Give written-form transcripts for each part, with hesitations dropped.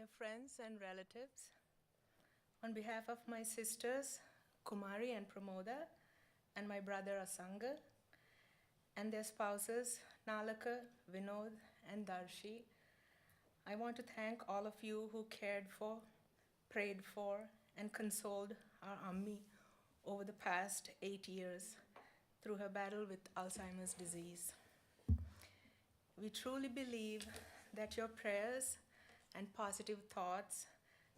friends and relatives. On behalf of my sisters, Kumari and Pramoda, and my brother Asanga, and their spouses, Nalaka, Vinod, and Darshi, I want to thank all of you who cared for, prayed for, and consoled our Ammi over the past 8 years through her battle with Alzheimer's disease. We truly believe that your prayers and positive thoughts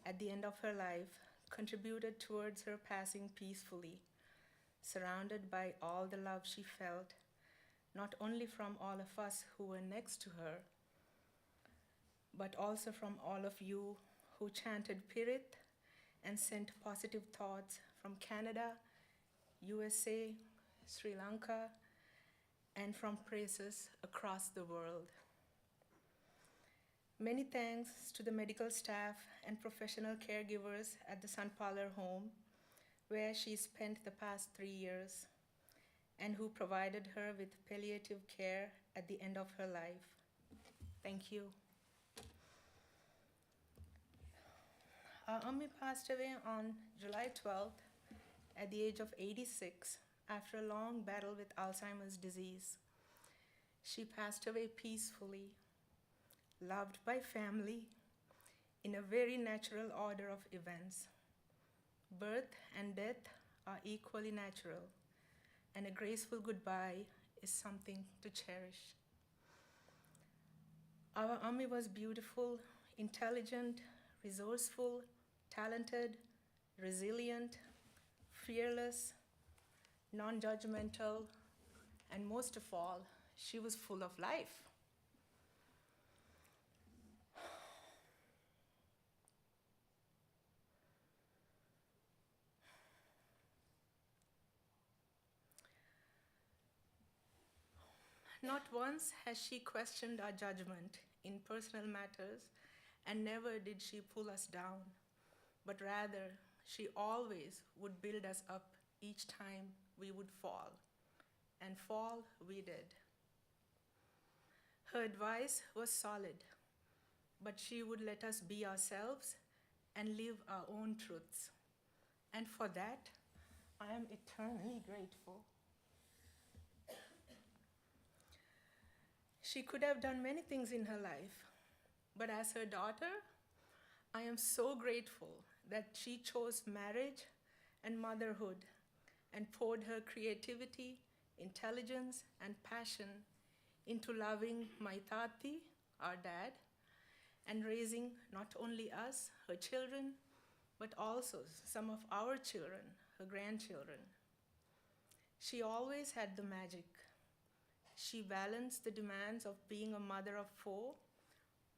at the end of her life contributed towards her passing peacefully, surrounded by all the love she felt, not only from all of us who were next to her, but also from all of you who chanted Pirit and sent positive thoughts from Canada, USA, Sri Lanka, and from places across the world. Many thanks to the medical staff and professional caregivers at the Sun Parlor home, where she spent the past 3 years, and who provided her with palliative care at the end of her life. Thank you. Ammi passed away on July 12th at the age of 86 after a long battle with Alzheimer's disease. She passed away peacefully, loved by family, in a very natural order of events. Birth and death are equally natural, and a graceful goodbye is something to cherish. Our Ammi was beautiful, intelligent, resourceful, talented, resilient, fearless, non-judgmental, and most of all, she was full of life. Not once has she questioned our judgment in personal matters, and never did she pull us down, but rather, she always would build us up each time we would fall. And fall we did. Her advice was solid, but she would let us be ourselves and live our own truths. And for that, I am eternally grateful. She could have done many things in her life, but as her daughter, I am so grateful that she chose marriage and motherhood and poured her creativity, intelligence, and passion into loving my tati, our dad, and raising not only us, her children, but also some of our children, her grandchildren. She always had the magic. She balanced the demands of being a mother of four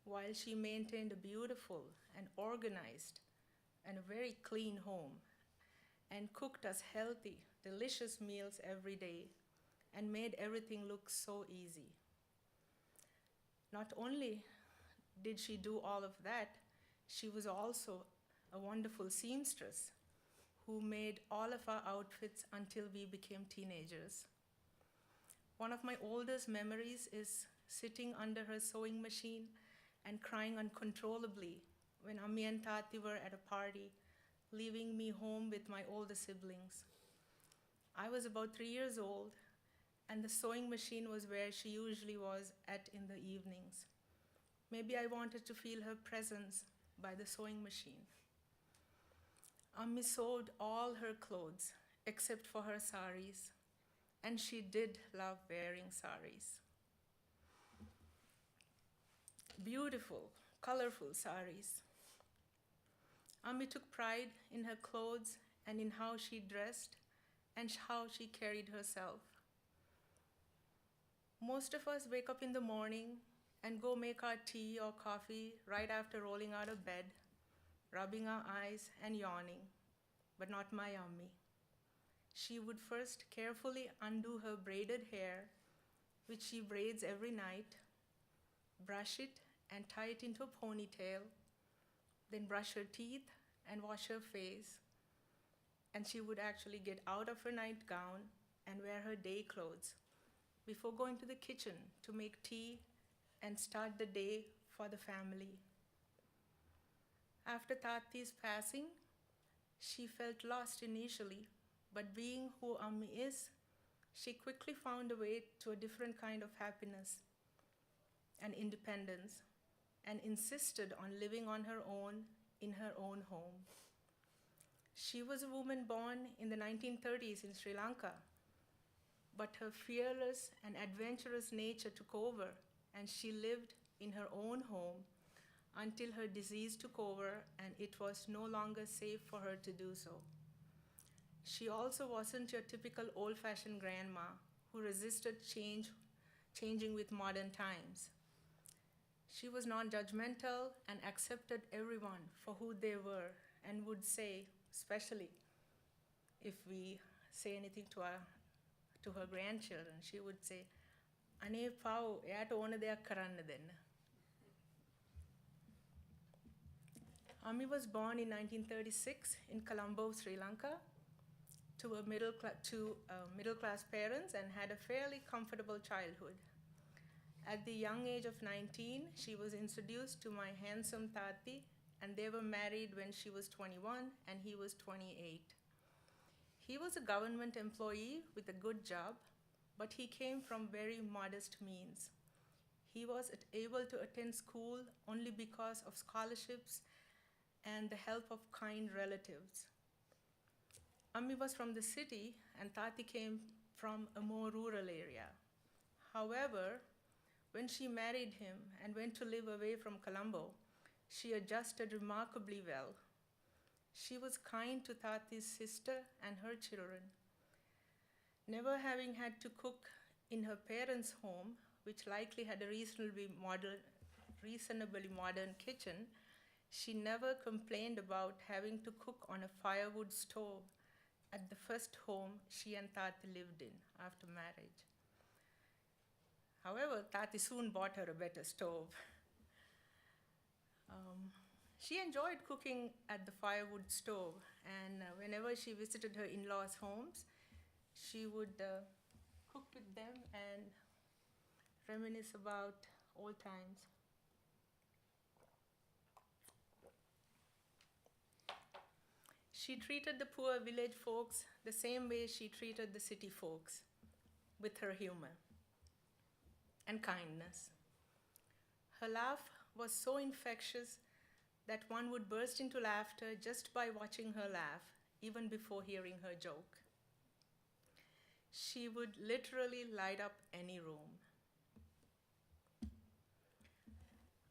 while she maintained a beautiful and organized and a very clean home, and cooked us healthy, delicious meals every day, and made everything look so easy. Not only did she do all of that, she was also a wonderful seamstress who made all of our outfits until we became teenagers. One of my oldest memories is sitting under her sewing machine and crying uncontrollably when Ammi and Tati were at a party, leaving me home with my older siblings. I was about 3 years old, and the sewing machine was where she usually was at in the evenings. Maybe I wanted to feel her presence by the sewing machine. Ammi sewed all her clothes except for her saris, and she did love wearing saris. Beautiful, colorful saris. Ammi took pride in her clothes and in how she dressed and how she carried herself. Most of us wake up in the morning and go make our tea or coffee right after rolling out of bed, rubbing our eyes and yawning, but not my Ammi. She would first carefully undo her braided hair, which she braids every night, brush it and tie it into a ponytail, then brush her teeth and wash her face. And she would actually get out of her nightgown and wear her day clothes before going to the kitchen to make tea and start the day for the family. After Tati's passing, she felt lost initially, but being who Ammi is, she quickly found a way to a different kind of happiness and independence and insisted on living on her own in her own home. She was a woman born in the 1930s in Sri Lanka, but her fearless and adventurous nature took over, and she lived in her own home until her disease took over and it was no longer safe for her to do so. She also wasn't your typical old-fashioned grandma who resisted changing with modern times. She was non-judgmental and accepted everyone for who they were and would say, especially if we say anything to her grandchildren, she would say, "Ane pau, eyaata ona deyak karanna denna." Ami was born in 1936 in Colombo, Sri Lanka, to middle-class parents and had a fairly comfortable childhood. At the young age of 19, she was introduced to my handsome Tati, and they were married when she was 21 and he was 28. He was a government employee with a good job, but he came from very modest means. He was able to attend school only because of scholarships and the help of kind relatives. Ammi was from the city and Tati came from a more rural area. However, when she married him and went to live away from Colombo, she adjusted remarkably well. She was kind to Tati's sister and her children. Never having had to cook in her parents' home, which likely had a reasonably modern kitchen, she never complained about having to cook on a firewood stove at the first home she and Tati lived in after marriage. However, Tati soon bought her a better stove. She enjoyed cooking at the firewood stove, and whenever she visited her in-laws' homes, she would cook with them and reminisce about old times. She treated the poor village folks the same way she treated the city folks, with her humor and kindness. Her laugh was so infectious that one would burst into laughter just by watching her laugh, even before hearing her joke. She would literally light up any room.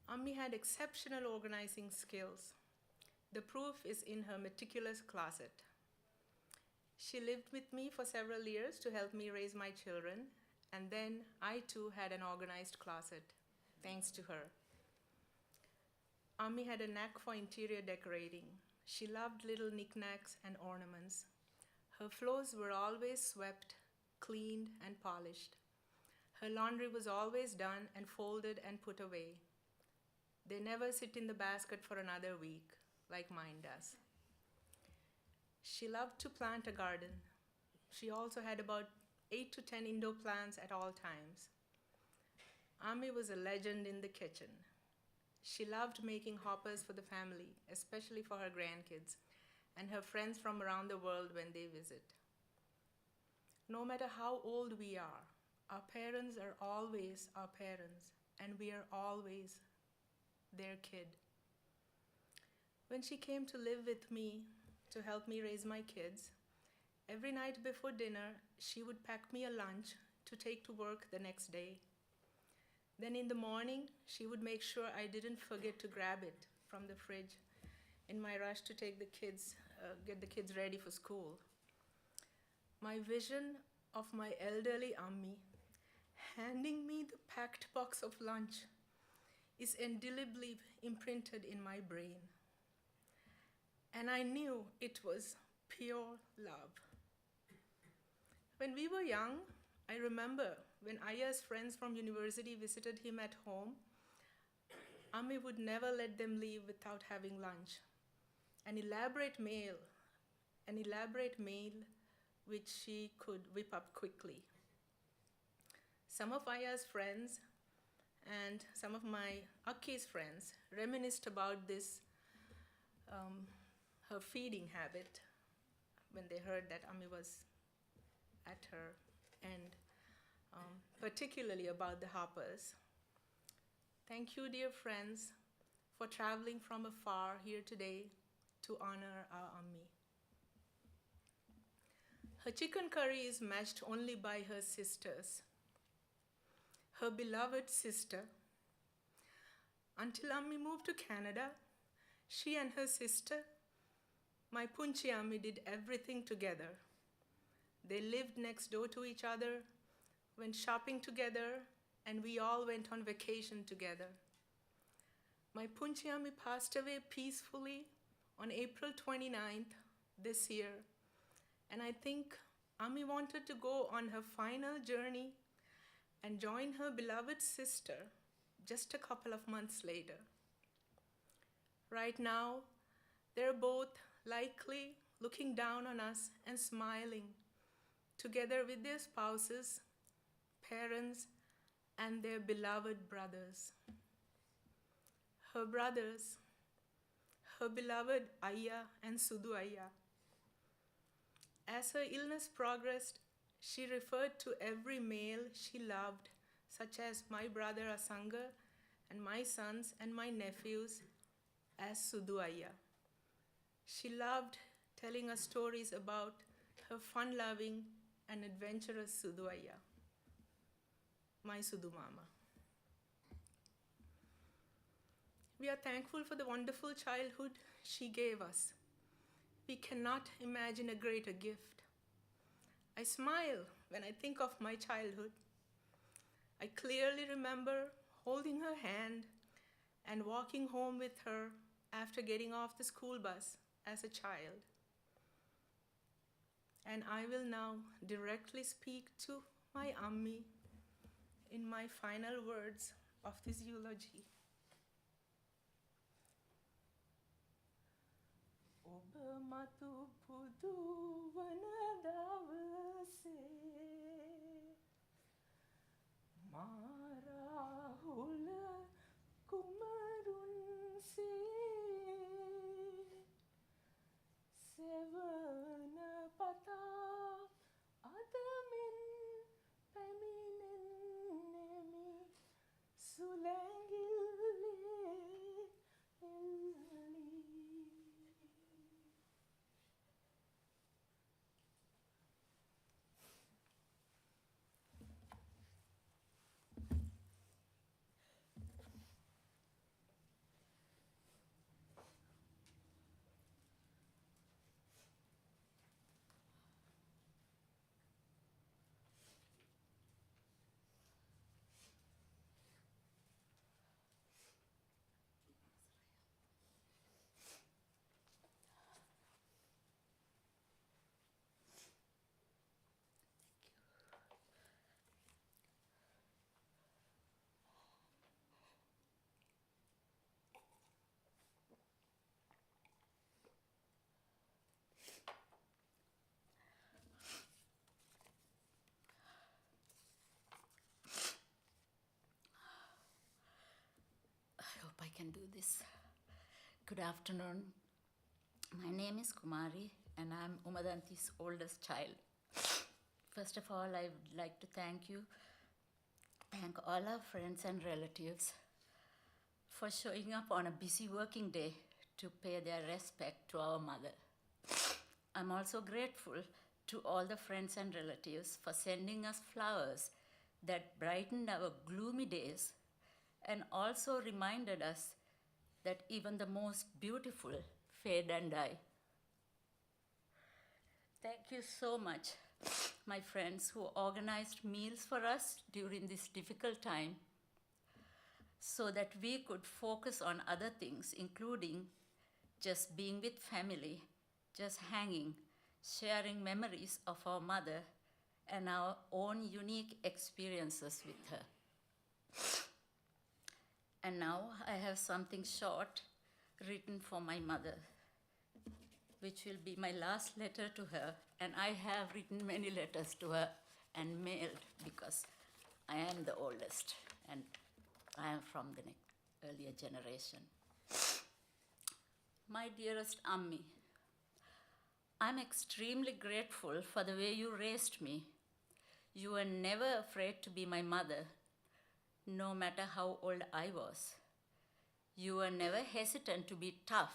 Ammi had exceptional organizing skills. The proof is in her meticulous closet. She lived with me for several years to help me raise my children, and then I too had an organized closet, thanks to her. Ammi had a knack for interior decorating. She loved little knickknacks and ornaments. Her floors were always swept, cleaned, and polished. Her laundry was always done and folded and put away. They never sit in the basket for another week, like mine does. She loved to plant a garden. She also had about 8 to 10 indoor plants at all times. Ammi was a legend in the kitchen. She loved making hoppers for the family, especially for her grandkids and her friends from around the world when they visit. No matter how old we are, our parents are always our parents, and we are always their kid. When she came to live with me to help me raise my kids, every night before dinner, she would pack me a lunch to take to work the next day. Then in the morning, she would make sure I didn't forget to grab it from the fridge in my rush to get the kids ready for school. My vision of my elderly Ammi handing me the packed box of lunch is indelibly imprinted in my brain. And I knew it was pure love. When we were young, I remember when Aya's friends from university visited him at home, Ammi would never let them leave without having lunch. An elaborate meal which she could whip up quickly. Some of Aya's friends and some of my Akki's friends reminisced about this her feeding habit when they heard that Ami was at her end, particularly about the Harpers. Thank you, dear friends, for traveling from afar here today to honor our Ami. Her chicken curry is matched only by her sisters, her beloved sister. Until Ami moved to Canada, she and her sister, my Punchi Ami, did everything together. They lived next door to each other, went shopping together, and we all went on vacation together. My Punchi Ami passed away peacefully on April 29th this year, and I think Ami wanted to go on her final journey and join her beloved sister just a couple of months later. Right now, they're both likely looking down on us and smiling, together with their spouses, parents, and their beloved brothers. Her brothers, her beloved Ayya and Sudu Ayya. As her illness progressed, she referred to every male she loved, such as my brother Asanga and my sons and my nephews, as Sudu Ayya. She loved telling us stories about her fun-loving and adventurous Sudu Ayya, my Sudu Mama. We are thankful for the wonderful childhood she gave us. We cannot imagine a greater gift. I smile when I think of my childhood. I clearly remember holding her hand and walking home with her after getting off the school bus as a child. And I will now directly speak to my Ammi in my final words of this eulogy. ඔබ මතු පුදු වන දවසේ මා රාහුල කුමරුන්සේ සෙවන පතා අද මෙන් පැමිණෙන්නෙමි සුලැඟිල්ලේ I can do this. Good afternoon. My name is Kumari and I'm Umadanthi's oldest child. First of all, I would like to thank all our friends and relatives for showing up on a busy working day to pay their respect to our mother. I'm also grateful to all the friends and relatives for sending us flowers that brightened our gloomy days and also reminded us that even the most beautiful fade and die. Thank you so much, my friends who organized meals for us during this difficult time so that we could focus on other things, including just being with family, just hanging, sharing memories of our mother and our own unique experiences with her. And now I have something short written for my mother, which will be my last letter to her. And I have written many letters to her and mailed because I am the oldest and I am from the earlier generation. My dearest Ammi, I'm extremely grateful for the way you raised me. You were never afraid to be my mother, no matter how old I was. You were never hesitant to be tough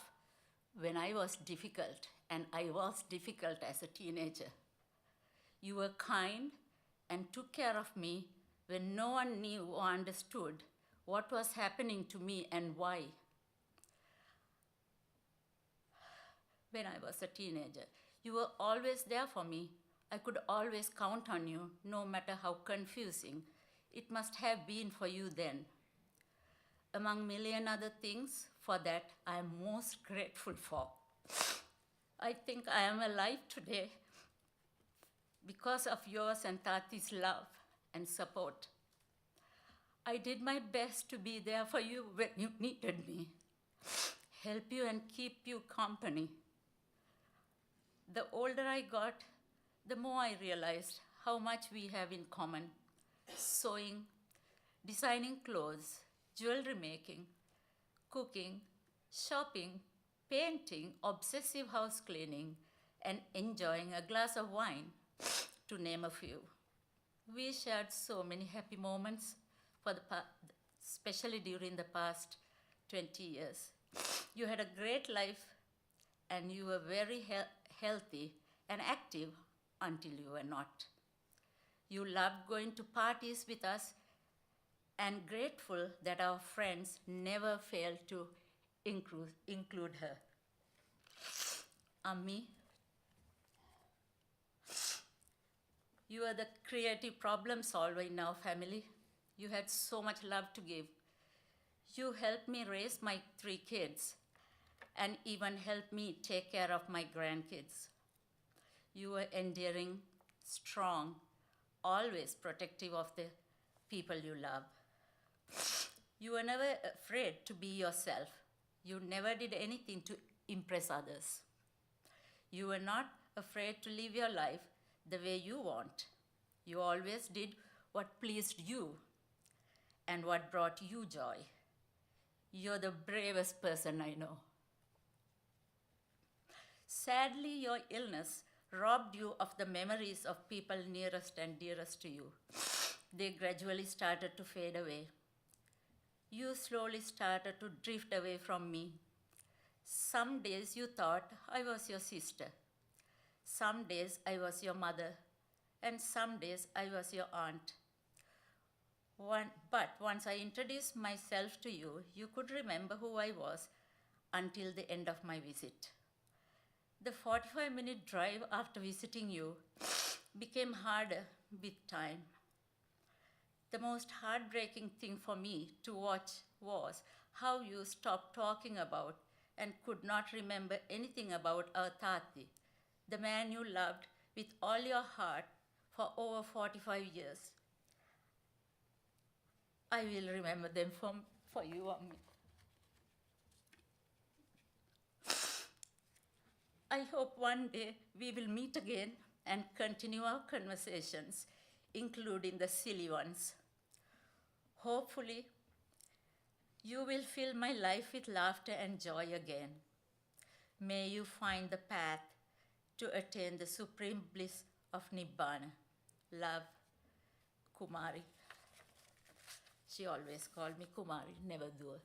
when I was difficult, and I was difficult as a teenager. You were kind and took care of me when no one knew or understood what was happening to me and why. When I was a teenager, you were always there for me. I could always count on you, no matter how confusing it must have been for you then. Among million other things, for that I am most grateful for. I think I am alive today because of yours and Tati's love and support. I did my best to be there for you when you needed me, help you and keep you company. The older I got, the more I realized how much we have in common. Sewing, designing clothes, jewelry making, cooking, shopping, painting, obsessive house cleaning, and enjoying a glass of wine, to name a few. We shared so many happy moments, especially during the past 20 years. You had a great life and you were very healthy and active until you were not. You loved going to parties with us and grateful that our friends never failed to include her. Ammi, you are the creative problem solver in our family. You had so much love to give. You helped me raise my 3 kids and even helped me take care of my grandkids. You were endearing, strong, always protective of the people you love. You were never afraid to be yourself. You never did anything to impress others. You were not afraid to live your life the way you want. You always did what pleased you and what brought you joy. You're the bravest person I know. Sadly, your illness robbed you of the memories of people nearest and dearest to you. They gradually started to fade away. You slowly started to drift away from me. Some days you thought I was your sister. Some days I was your mother. And some days I was your aunt. But once I introduced myself to you, you could remember who I was until the end of my visit. The 45-minute drive after visiting you became harder with time. The most heartbreaking thing for me to watch was how you stopped talking about and could not remember anything about our Tati, the man you loved with all your heart for over 45 years. I will remember them for you, Ammi. I hope one day we will meet again and continue our conversations, including the silly ones. Hopefully, you will fill my life with laughter and joy again. May you find the path to attain the supreme bliss of Nibbana. Love, Kumari. She always called me Kumari, never Dua.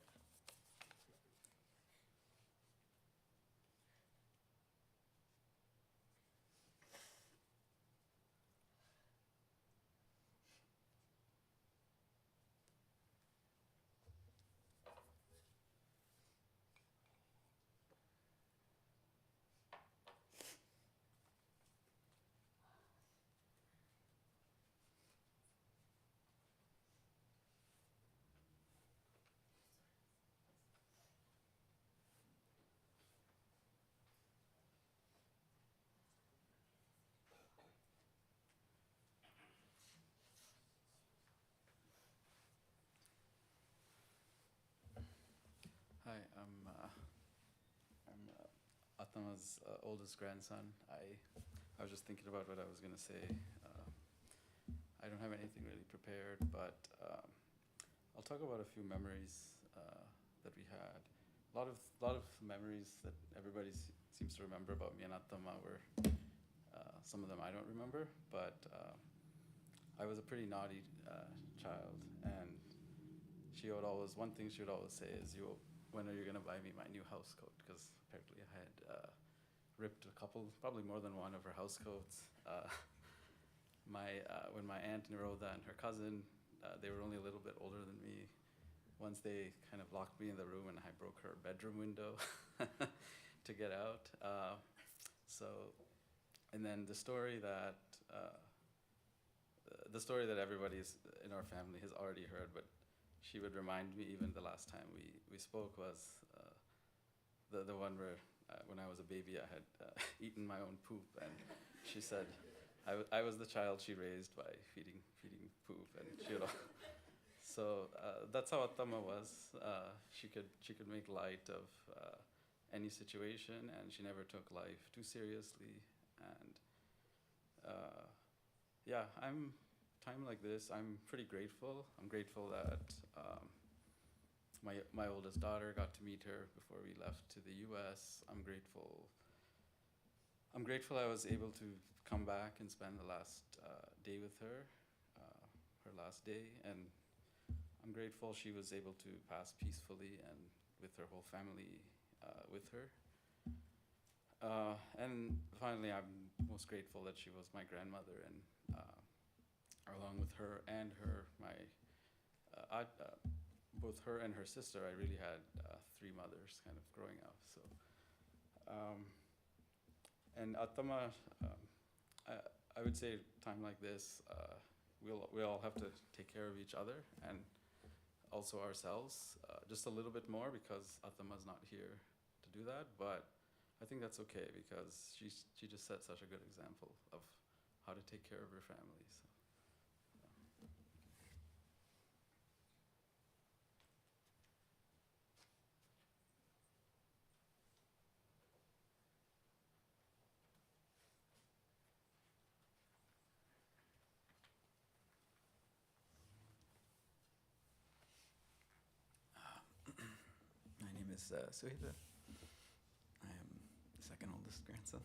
Hi, I'm Atma's oldest grandson. I was just thinking about what I was going to say. I don't have anything really prepared, but I'll talk about a few memories that we had lot of memories that everybody seems to remember about me and Attama were, some of them I don't remember, but I was a pretty naughty child, and one thing she would always say is, when are you gonna buy me my new house coat? Because apparently I had ripped a couple, probably more than one of her house coats. When my aunt Nirodha and her cousin, they were only a little bit older than me. Once they kind of locked me in the room and I broke her bedroom window to get out. And then the story that everybody in our family has already heard, but she would remind me even the last time we spoke was the one where when I was a baby I had eaten my own poop, and she said I was the child she raised by feeding poop, and she would. So that's how Attama was. She could make light of any situation, and she never took life too seriously. And time like this, I'm pretty grateful. I'm grateful that my oldest daughter got to meet her before we left to the U.S. I'm grateful I was able to come back and spend the last day with her, her last day, and I'm grateful she was able to pass peacefully and with her whole family with her. And finally, I'm most grateful that she was my grandmother, and along with her and both her and her sister, I really had three mothers kind of growing up. So, and Attama, I would say time like this, we all have to take care of each other and also ourselves, just a little bit more, because Attama's not here to do that, but I think that's okay, because she just set such a good example of how to take care of her family. So. My name is Suhita. I am the second oldest grandson.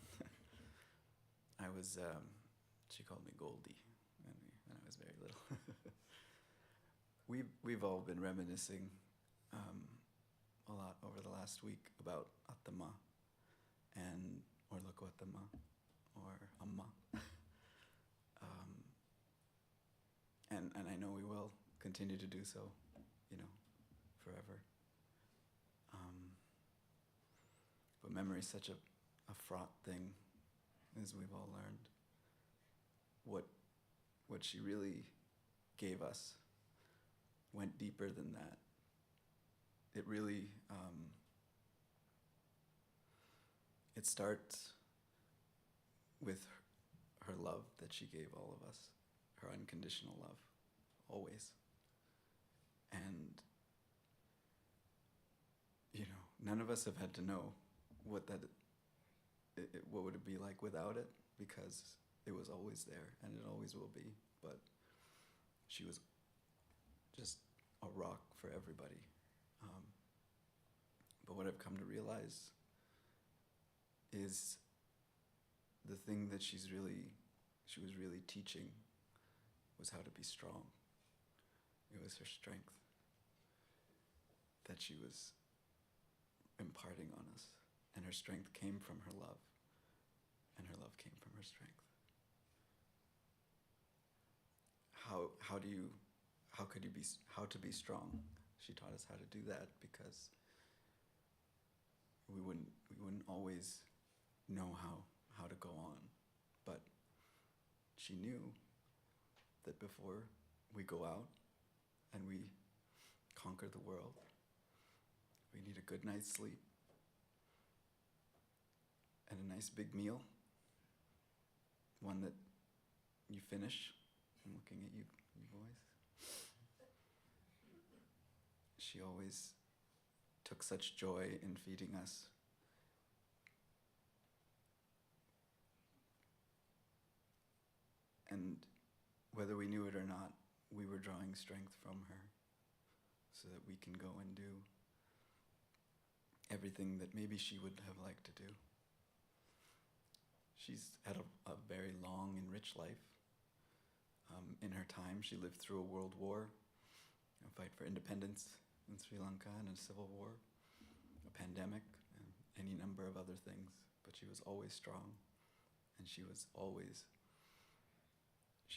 She called me Goldie when I was very little. We've all been reminiscing a lot over the last week about Attama or Loko Attama or Amma. And I know we will continue to do so, forever. But memory is such a fraught thing, as we've all learned. What she really gave us went deeper than that. It really, it starts with her love that she gave all of us, her unconditional love, always. And, none of us have had to know what would it be like without it, because it was always there and it always will be. But she was just a rock for everybody. But what I've come to realize is the thing that she was really teaching was how to be strong. It was her strength that she was imparting on us, and her strength came from her love, and her love came from her strength. How to be strong? She taught us how to do that, because we wouldn't always know how to go on, but she knew that before we go out and we conquer the world, we need a good night's sleep and a nice big meal, one that you finish. I'm looking at you boys. She always took such joy in feeding us. And whether we knew it or not, we were drawing strength from her so that we can go and do everything that maybe she would have liked to do. She's had a very long and rich life. In her time, she lived through a world war, a fight for independence in Sri Lanka, and a civil war, a pandemic, and any number of other things. But she was always strong, and she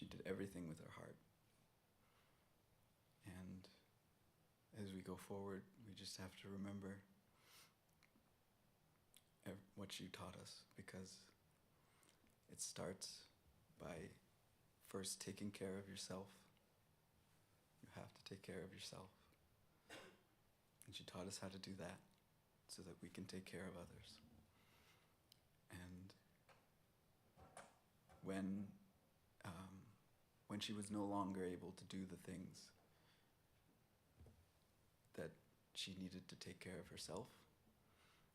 did everything with her heart. And as we go forward, we just have to remember what she taught us, because it starts by first taking care of yourself. You have to take care of yourself. And she taught us how to do that so that we can take care of others. And when she was no longer able to do the things that she needed to take care of herself,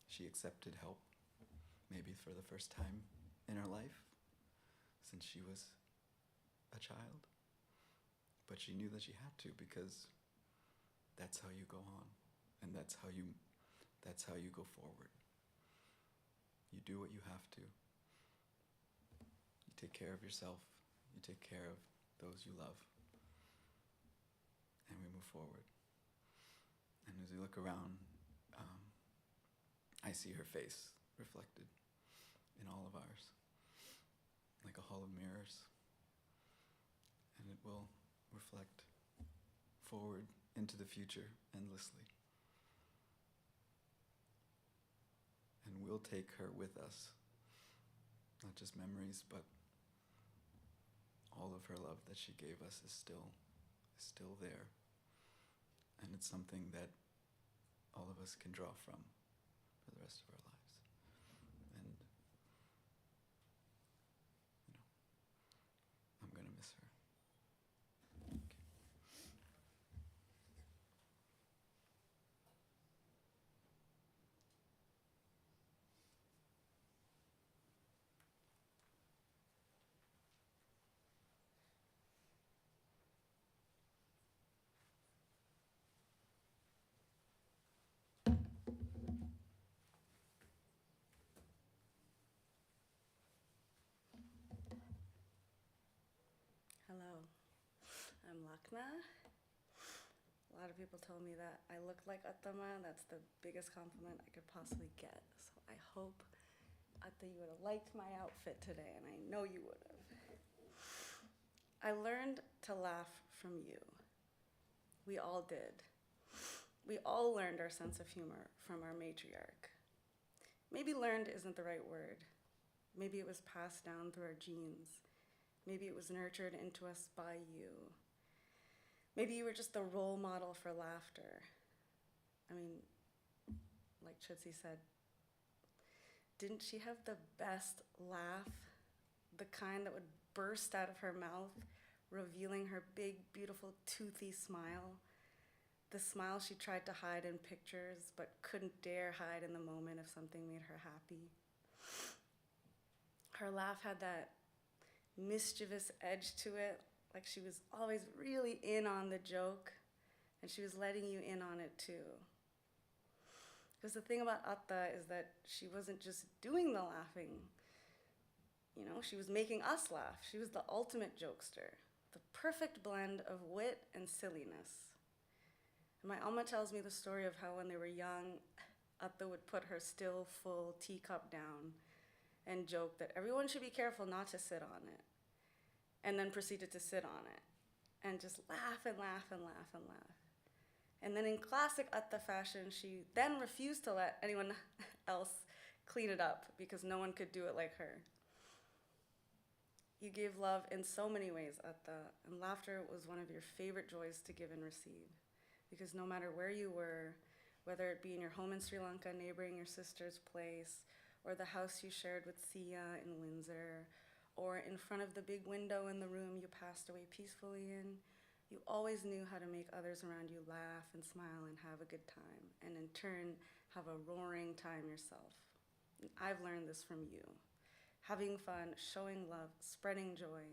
she accepted help, maybe for the first time in her life since she was a child. But she knew that she had to, because that's how you go on, and that's how you go forward. You do what you have to. You take care of yourself, you take care of those you love, and we move forward. And as we look around, I see her face reflected in all of ours, like a hall of mirrors, and it will reflect forward into the future endlessly. And we'll take her with us, not just memories, but all of her love that she gave us is still there. And it's something that all of us can draw from for the rest of our lives. And, I'm going to miss her. Hello, I'm Lakna. A lot of people told me that I look like Attama. That's the biggest compliment I could possibly get. So I hope, Atta, you would have liked my outfit today, and I know you would have. I learned to laugh from you. We all did. We all learned our sense of humor from our matriarch. Maybe learned isn't the right word. Maybe it was passed down through our genes. Maybe it was nurtured into us by you. Maybe you were just the role model for laughter. I mean, like Chitsi said, didn't she have the best laugh? The kind that would burst out of her mouth, revealing her big, beautiful, toothy smile. The smile she tried to hide in pictures, but couldn't dare hide in the moment if something made her happy. Her laugh had that mischievous edge to it, like she was always really in on the joke, and she was letting you in on it too. Because the thing about Atta is that she wasn't just doing the laughing, she was making us laugh. She was the ultimate jokester, the perfect blend of wit and silliness. And my Alma tells me the story of how when they were young, Atta would put her still full teacup down and joke that everyone should be careful not to sit on it, and then proceeded to sit on it and just laugh and laugh and laugh and laugh. And then in classic Atta fashion, she then refused to let anyone else clean it up because no one could do it like her. You gave love in so many ways, Atta, and laughter was one of your favorite joys to give and receive. Because no matter where you were, whether it be in your home in Sri Lanka, neighboring your sister's place, or the house you shared with Sia in Windsor, or in front of the big window in the room you passed away peacefully in, you always knew how to make others around you laugh and smile and have a good time, and in turn, have a roaring time yourself. And I've learned this from you. Having fun, showing love, spreading joy,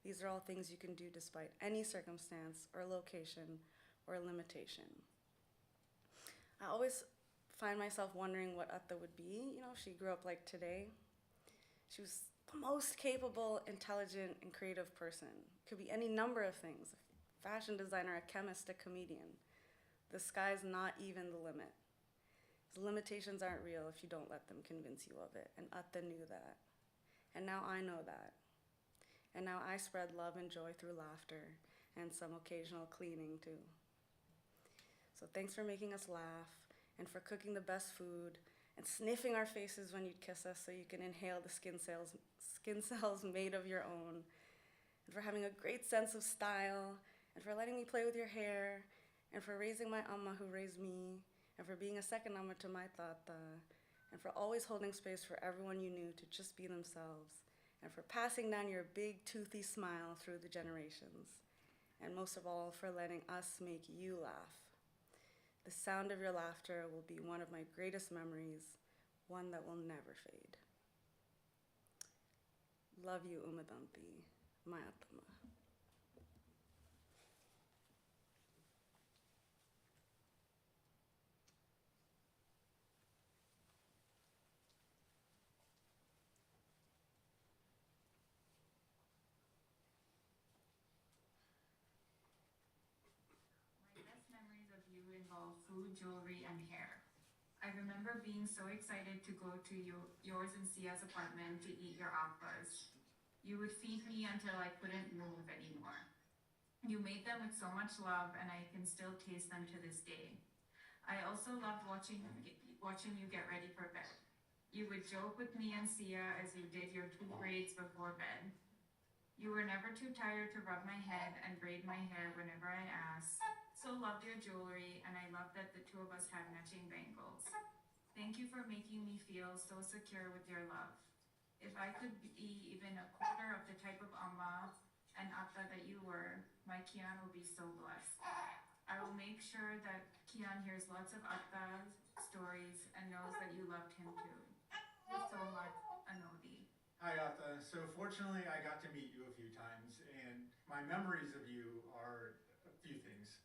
these are all things you can do despite any circumstance or location or limitation. I always find myself wondering what Atta would be, you know, if she grew up like today. She was the most capable, intelligent, and creative person. Could be any number of things. A fashion designer, a chemist, a comedian. The sky's not even the limit. The limitations aren't real if you don't let them convince you of it. And Atta knew that. And now I know that. And now I spread love and joy through laughter and some occasional cleaning too. So thanks for making us laugh and for cooking the best food and sniffing our faces when you'd kiss us so you can inhale the skin cells made of your own, and for having a great sense of style, and for letting me play with your hair, and for raising my amma who raised me, and for being a second amma to my tata, and for always holding space for everyone you knew to just be themselves, and for passing down your big toothy smile through the generations, and most of all, for letting us make you laugh. The sound of your laughter will be one of my greatest memories, one that will never fade. Love you, Umadanthi, my atama. My best memories of you involve food, jewelry, and hair. I remember being so excited to go to yours and Sia's apartment to eat your akbas. You would feed me until I couldn't move anymore. You made them with so much love, and I can still taste them to this day. I also loved watching you get ready for bed. You would joke with me and Sia as you did your 2 braids before bed. You were never too tired to rub my head and braid my hair whenever I asked. So loved your jewelry, and I loved that the 2 of us had matching bangles. Thank you for making me feel so secure with your love. If I could be even a quarter of the type of amma and atta that you were, my Kian will be so blessed. I will make sure that Kian hears lots of atta stories and knows that you loved him too. With so much, Anodi. Hi, Atta. So fortunately, I got to meet you a few times, and my memories of you are a few things.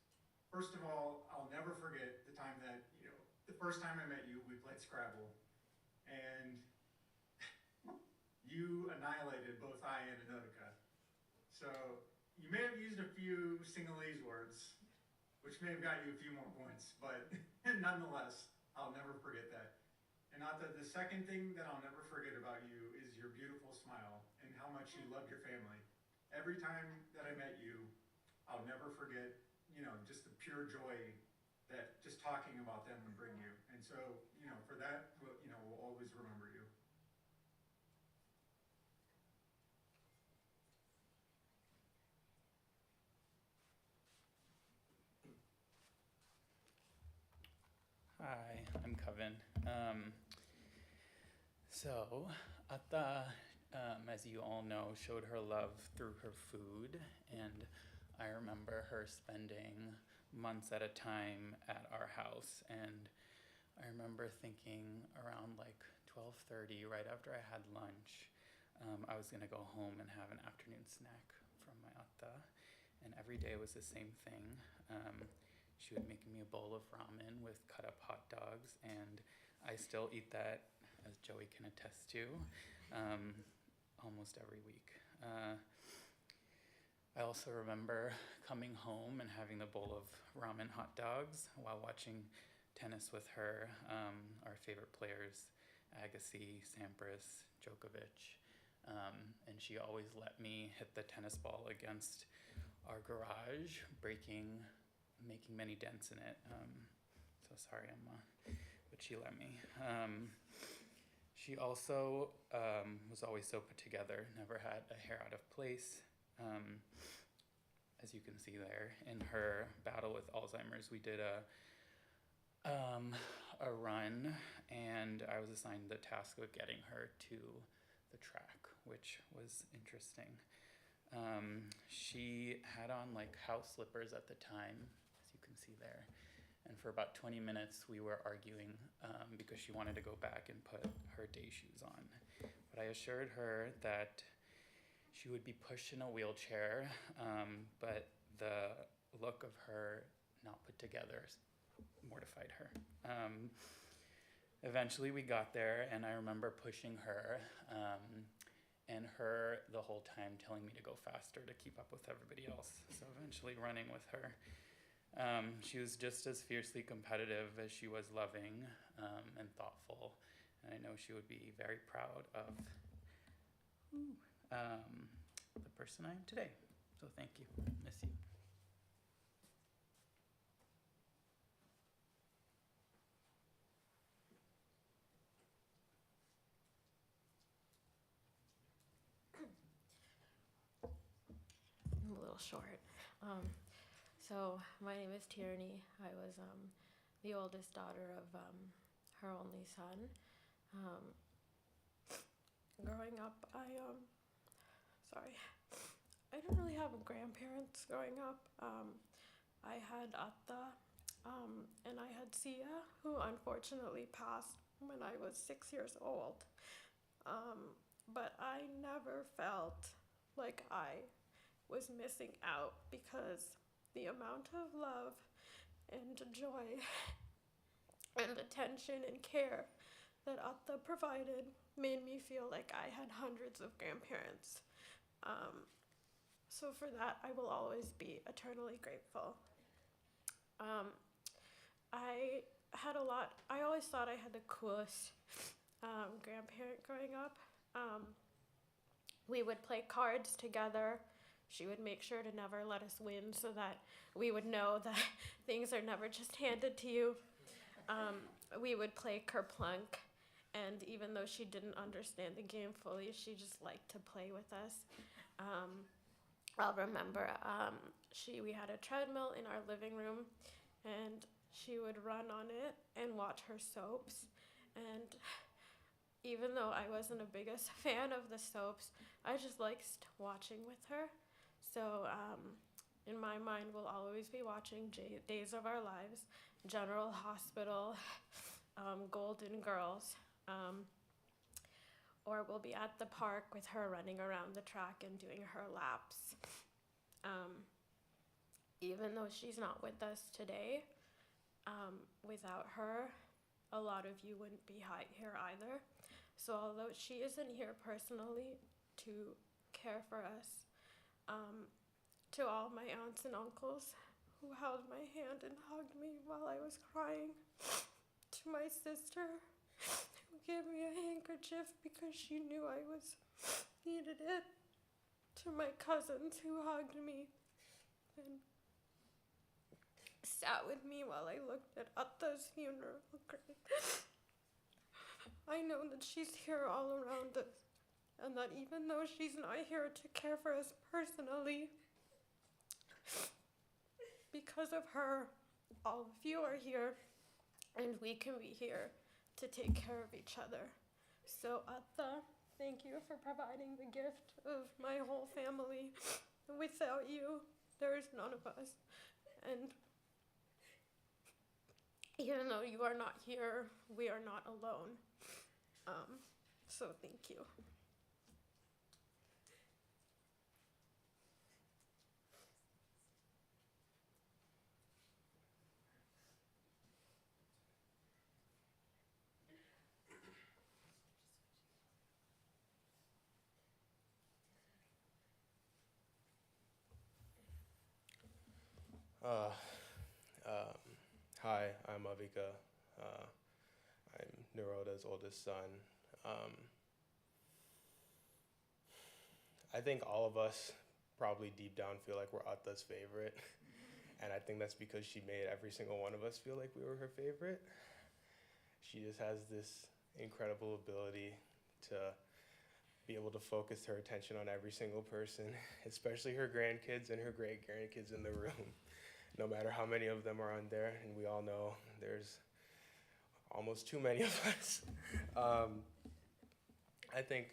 First of all, I'll never forget the time that, the first time I met you, we played Scrabble, and you annihilated both I and Anodika. So you may have used a few Sinhalese words, which may have got you a few more points, but nonetheless, I'll never forget that. And Atta, the second thing that I'll never forget about you is your beautiful smile and how much you love your family. Every time that I met you, I'll never forget, just the pure joy that just talking about them would bring you. And so, for that, we'll always remember you. Hi, I'm Coven. So, Atta, as you all know, showed her love through her food, and I remember her spending months at a time at our house, and I remember thinking around like 12:30, right after I had lunch, I was gonna go home and have an afternoon snack from my Atta, and every day was the same thing. She would make me a bowl of ramen with cut up hot dogs, and I still eat that, as Joey can attest to, almost every week. I also remember coming home and having a bowl of ramen hot dogs while watching tennis with her, our favorite players, Agassi, Sampras, Djokovic, and she always let me hit the tennis ball against our garage, making many dents in it. So sorry, Emma, but she let me. She also was always so put together, never had a hair out of place. As you can see there, in her battle with Alzheimer's, we did a run, and I was assigned the task of getting her to the track, which was interesting. She had on like house slippers at the time, as you can see there, and for about 20 minutes we were arguing because she wanted to go back and put her day shoes on. But I assured her that she would be pushed in a wheelchair, but the look of her not put together mortified her. eventually we got there, and I remember pushing her, and her the whole time telling me to go faster to keep up with everybody else. So eventually running with her. She was just as fiercely competitive as she was loving and thoughtful. And I know she would be very proud of the person I am today. So thank you. Miss you. I'm a little short. So my name is Tierney. I was the oldest daughter of her only son. Growing up, I didn't really have grandparents growing up. I had Atta, and I had Sia, who unfortunately passed when I was 6 years old. But I never felt like I was missing out because the amount of love and joy and attention and care that Atta provided made me feel like I had hundreds of grandparents. So for that, I will always be eternally grateful. I always thought I had the coolest grandparent growing up. We would play cards together. She would make sure to never let us win so that we would know that things are never just handed to you. We would play Kerplunk, and even though she didn't understand the game fully, she just liked to play with us. I'll remember we had a treadmill in our living room, and she would run on it and watch her soaps. And even though I wasn't the biggest fan of the soaps, I just liked watching with her. So in my mind, we'll always be watching Days of Our Lives, General Hospital, Golden Girls, or we'll be at the park with her running around the track and doing her laps. Even though she's not with us today, without her, a lot of you wouldn't be here either. So although she isn't here personally to care for us, to all my aunts and uncles who held my hand and hugged me while I was crying, to my sister who gave me a handkerchief because she knew I needed it, to my cousins who hugged me and sat with me while I looked at Atta's funeral grave. I know that she's here all around us, and that even though she's not here to care for us personally, because of her, all of you are here, and we can be here to take care of each other. So Atta, thank you for providing the gift of my whole family. Without you, there is none of us. And even though you are not here, we are not alone. So thank you. Hi, I'm Avika. I'm Naroda's oldest son. I think all of us probably deep down feel like we're Atta's favorite. And I think that's because she made every single one of us feel like we were her favorite. She just has this incredible ability to be able to focus her attention on every single person, especially her grandkids and her great-grandkids in the room. No matter how many of them are on there, and we all know there's almost too many of us. I think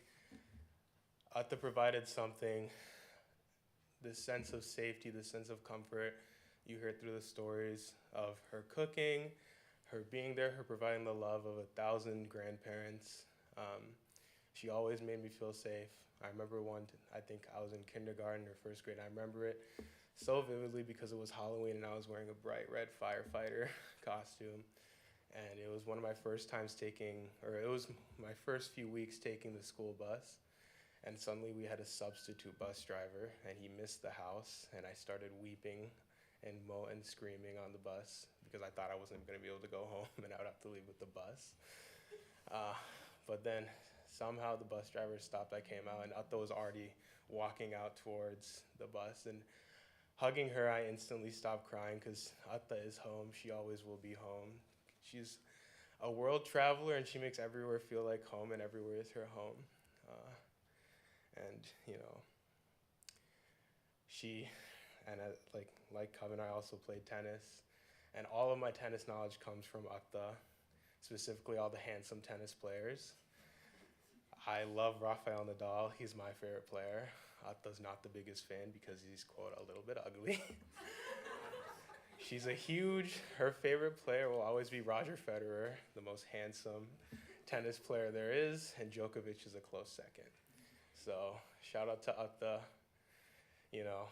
Atta provided something, this sense of safety, this sense of comfort. You heard through the stories of her cooking, her being there, her providing the love of 1,000 grandparents. She always made me feel safe. I remember I think I was in kindergarten or first grade. I remember it so vividly because it was Halloween and I was wearing a bright red firefighter costume. and it was one of my first times taking, or it was my first few weeks taking the school bus, and suddenly we had a substitute bus driver, and he missed the house, and I started weeping and screaming on the bus because I thought I wasn't going to be able to go home and I would have to leave with the bus. But then somehow the bus driver stopped. I came out, and Atta was already walking out towards the bus, and hugging her, I instantly stopped crying because Atta is home. She always will be home. She's a world traveler, and she makes everywhere feel like home, and everywhere is her home. And you know, she, and like Coven, I also played tennis, and all of my tennis knowledge comes from Atta, specifically all the handsome tennis players. I love Rafael Nadal. He's my favorite player. Atta's not the biggest fan because he's, quote, a little bit ugly. Her favorite player will always be Roger Federer, the most handsome tennis player there is, and Djokovic is a close second. So shout out to Atta, you know,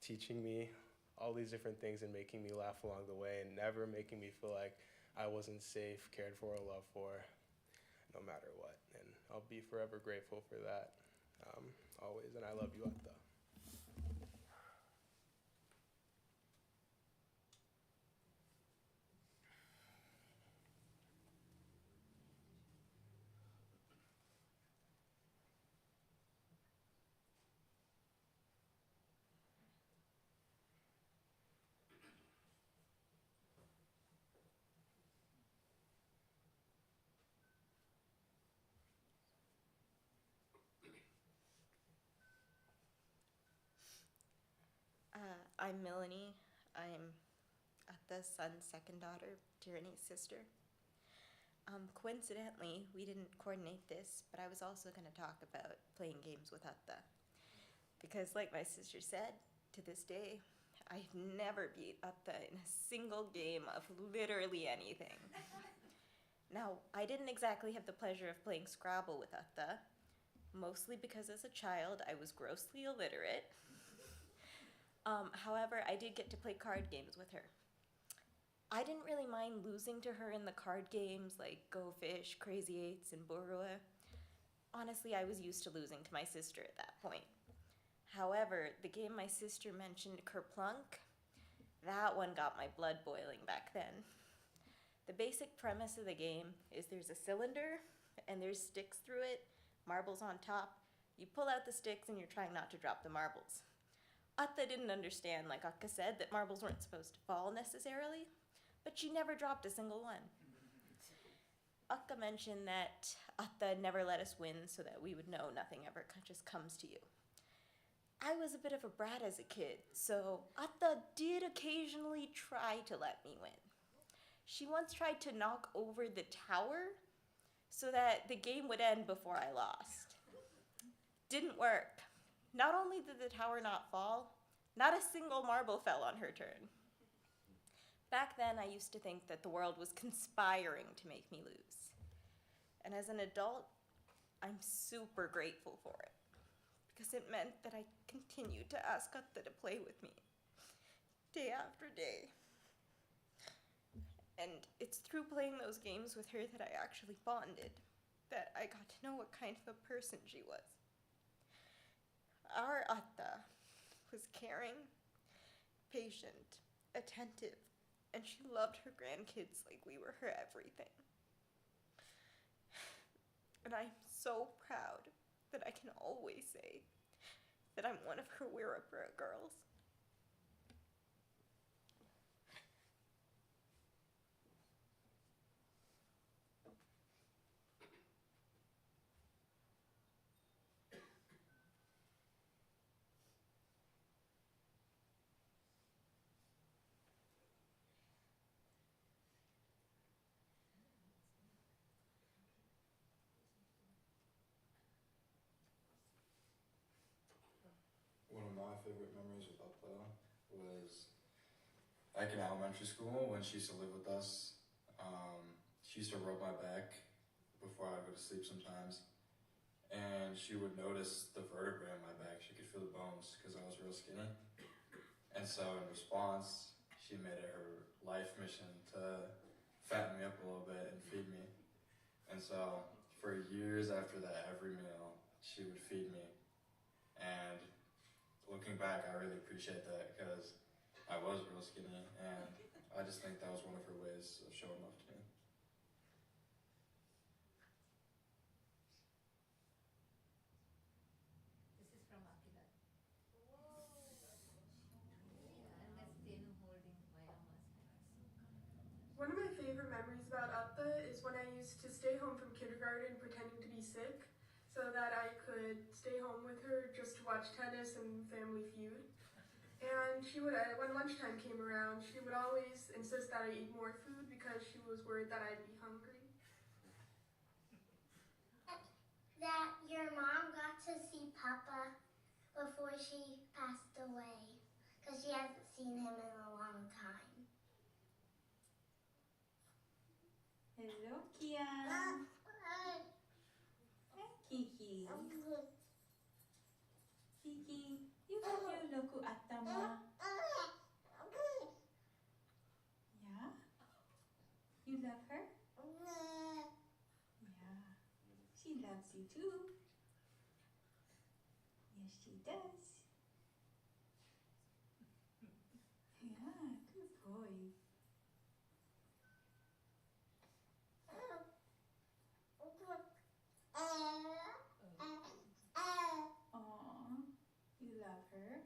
teaching me all these different things and making me laugh along the way and never making me feel like I wasn't safe, cared for, or loved for, no matter what. And I'll be forever grateful for that, always. And I love you, Atta. I'm Melanie. I'm Atta's son's second daughter, Tierney's sister. Coincidentally, we didn't coordinate this, but I was also going to talk about playing games with Atta. Because like my sister said, to this day, I've never beat Atta in a single game of literally anything. Now, I didn't exactly have the pleasure of playing Scrabble with Atta, mostly because as a child I was grossly illiterate. However, I did get to play card games with her. I didn't really mind losing to her in the card games like Go Fish, Crazy Eights, and Borua. Honestly, I was used to losing to my sister at that point. However, the game my sister mentioned, Kerplunk, that one got my blood boiling back then. The basic premise of the game is there's a cylinder, and there's sticks through it, marbles on top. You pull out the sticks and you're trying not to drop the marbles. Atta didn't understand, like Akka said, that marbles weren't supposed to fall necessarily, but she never dropped a single one. Akka mentioned that Atta never let us win so that we would know nothing ever just comes to you. I was a bit of a brat as a kid, so Atta did occasionally try to let me win. She once tried to knock over the tower so that the game would end before I lost. Didn't work. Not only did the tower not fall, not a single marble fell on her turn. Back then, I used to think that the world was conspiring to make me lose. And as an adult, I'm super grateful for it, because it meant that I continued to ask Atta to play with me, day after day. And it's through playing those games with her that I actually bonded, that I got to know what kind of a person she was. Our Atta was caring, patient, attentive, and she loved her grandkids like we were her everything. And I'm so proud that I can always say that I'm one of her Weerapura girls. One of my favorite memories with Atta was back in elementary school when she used to live with us. She used to rub my back before I would go to sleep sometimes. And she would notice the vertebrae in my back. She could feel the bones because I was real skinny. And so in response, she made it her life mission to fatten me up a little bit and feed me. And so for years after that, every meal she would feed me. And looking back, I really appreciate that because I was real skinny, and I just think that was one of her ways of showing love to me. This is from Akila. And that's Denu holding Vayama's hands. One of my favorite memories about Atta is when I used to stay home from kindergarten pretending to be sick so that I could stay home with her just to watch tennis and Family Feud. And she would, when lunchtime came around, she would always insist that I eat more food because she was worried that I'd be hungry. That your mom got to see Papa before she passed away because she hasn't seen him in a long time. Hello, Kian. Hi, Kiki. Kiki, you look at Atama. Yeah? You love her? Yeah. She loves you too. Yes, she does. Yeah, good boy. Aw, you love her?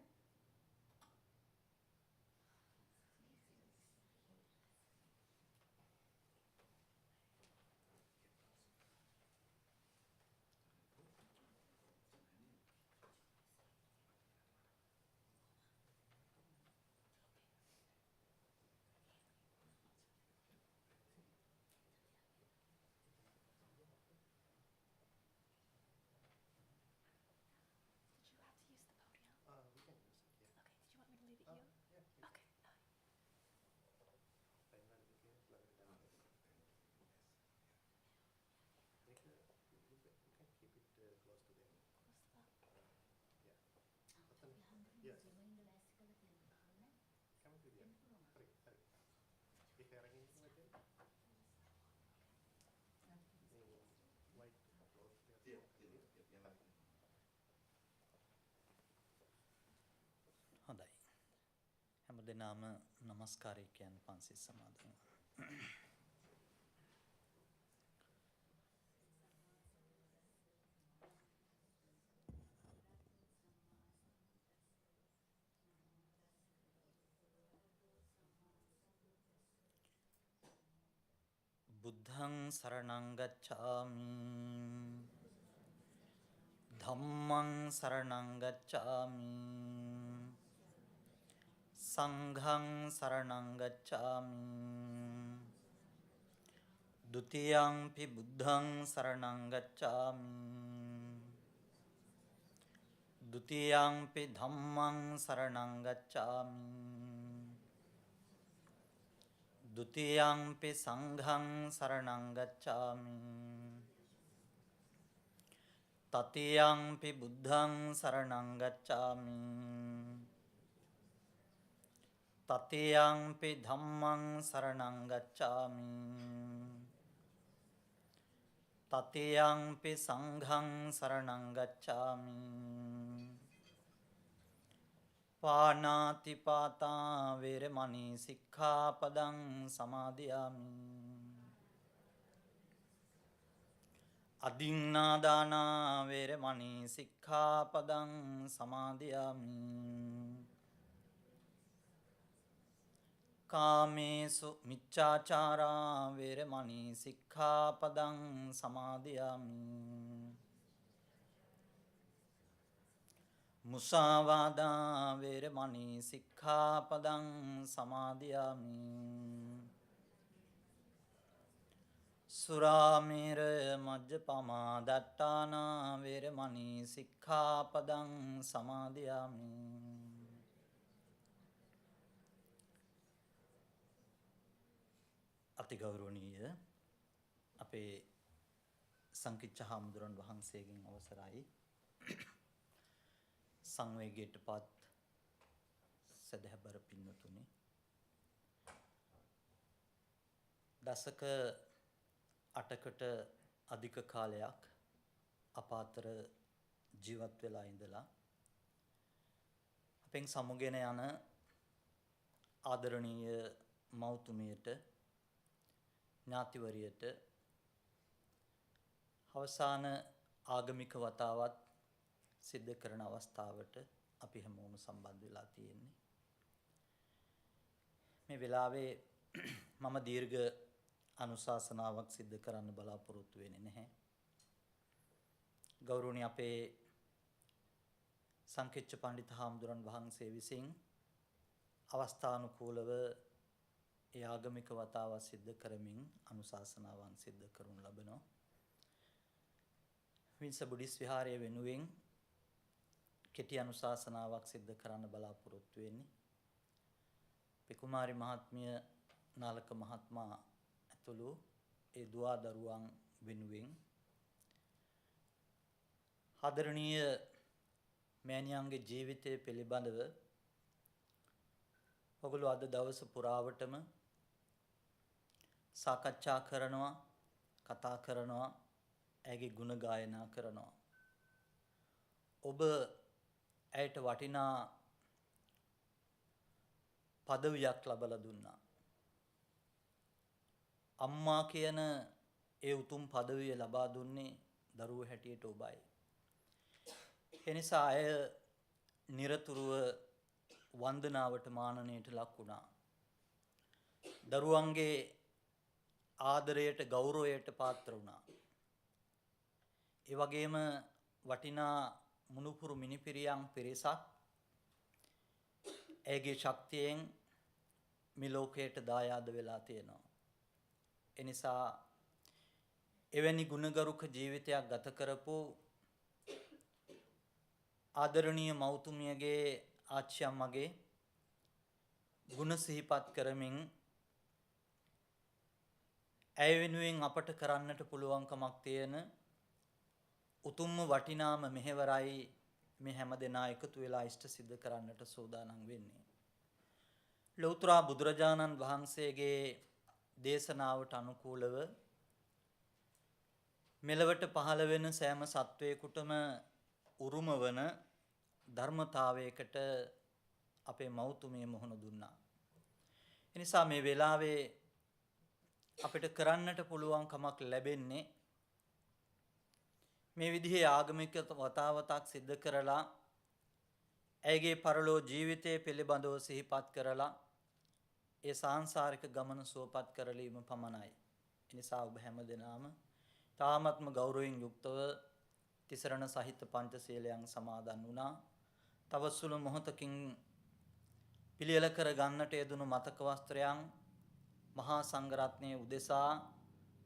හොඳයි. හැම දෙනාම නමස්කාරය කියන්න පන්සිල් සමාදන්. බුද්ධං සරණං ගච්ඡාමි. ධම්මං සරණං ගච්ඡාමි. සංඝං සරණං ගච්ඡාමි. ဒုတိယံ පි බුද්ධං සරණං ගච්ඡාමි. ဒုတိယံ පි ධම්මං සරණං ගච්ඡාමි. ဒုတိယံ පි සංඝං සරණං ගච්ඡාමි. තතියං ပි බුද්ධං සරණං ගච්ඡාමි. තතියං ပි ධම්මං සරණං ගච්ඡාමි. තතියං ပි සංඝං සරණං ගච්ඡාමි. පානාති පාතා වේරමණී සික්ඛාපදං සමාදියාමි. අදින්නාදානා වේරමණී සික්ඛාපදං සමාදියාමි. කාමේසු මිච්ඡාචාරා වේරමණී සික්ඛාපදං සමාදියාමි. මුසාවාදා වේරමණී සික්ඛාපදං සමාදියාමි. සුරාමේර මජ්ජපමා දට්ඨානා වේරමණී සික්ඛාපදං සමාදියාමි. අතිගෞරවනීය අපේ සංකිච්ඡ හාමුදුරන් වහන්සේගෙන් අවසරයි. සංවේගයට පත් සදහැබර පින්වතුනි, දසක 8කට අධික කාලයක් අප අතර ජීවත් වෙලා ඉඳලා අපෙන් සමුගෙන යන ආදරණීය මව්තුමියට ඥාතිවරියට අවසාන ආගමික වතාවත් සිද්ධ කරන අවස්ථාවට අපි හැමෝම සම්බන්ධ වෙලා තියෙන්නේ. මේ වෙලාවේ මම දීර්ඝ අනුශාසනාවක් සිද්ධ කරන්න බලාපොරොත්තු වෙන්නේ නැහැ. ගෞරවනීය අපේ සංකීර්ණ පඬිත හාමුදුරන් වහන්සේ විසින් අවස්ථානුකූලව ඒ ආගමික වතාව සිද්ධ කරමින් අනුශාසනාවන් සිද්ධ කරනු ලබනවා. වින්ස බුද්දිස් විහාරයේ වෙනුවෙන් කෙටි අනුශාසනාවක් සිද්ධ කරන්න බලාපොරොත්තු වෙන්නේ. පෙකුමාරි මහත්මිය නාලක මහත්මයා ඇතුළු ඒ දුවා දරුවන් වෙනුවෙන් ආදරණීය මෑණියන්ගේ ජීවිතය පිළිබඳව ඔගොල්ලෝ අද දවස පුරාවටම සාකච්ඡා කරනවා, කතා කරනවා, ඇගේ ගුණ ගායනා කරනවා. ඔබ ඇයට වටිනා පදවියක් ලබලා දුන්නා. අම්මා කියන ඒ උතුම් පදවිය ලබා දුන්නේ දරුවෝ හැටියට ඔබයි. එනිසා අය নিরතුරුව වන්දනාවට මානනයට ලක් වුණා. දරුවන්ගේ ආදරයට ගෞරවයට පාත්‍ර වුණා. ඒ වගේම වටිනා මුණුපුරු මිනිපිරියන් පිරිසක් ඇගේ ශක්තියෙන් මේ ලෝකයට දායාද වෙලා තියෙනවා. එනිසා එවැනි ගුණගරුක ජීවිතයක් ගත කරපු ආදරණීය මෞතුමියගේ ආච්චි අම්මගේ ගුණ සිහිපත් කරමින් ඇය වෙනුවෙන් අපට කරන්නට පුළුවන්කමක් තියෙන උතුම්ම වටිනාම මෙහෙවරයි මේ හැම දෙනා එකතු වෙලා ඉෂ්ට සිද්ධ කරන්නට සූදානම් වෙන්නේ. ලෞතර බුදුරජාණන් වහන්සේගේ දේශනාවට අනුකූලව මෙලවට පහළ වෙන සෑම සත්වයකටම උරුම වන ධර්මතාවයකට අපේ මෞතුමිය මුහුණ දුන්නා. එනිසා මේ වෙලාවේ අපිට කරන්නට පුළුවන්කමක් ලැබෙන්නේ මේ විදිහේ ආගමික වතාවතක් සිද්ධ කරලා ඇයගේ පරලෝ ජීවිතය පිළිබඳව සිහිපත් කරලා ඒ සාංශාරික ගමන සුවපත් කරලීම පමණයි. එනිසා ඔබ හැම දෙනාම තාමත්ම ගෞරවයෙන් යුක්තව තිසරණ සහිත පංචශීලයන් සමාදන් වුණා. තව සුළු මොහොතකින් පිළියෙල කර ගන්නට යෙදුණු මතක වස්ත්‍රයන් මහා සංඝරත්නයේ උදෙසා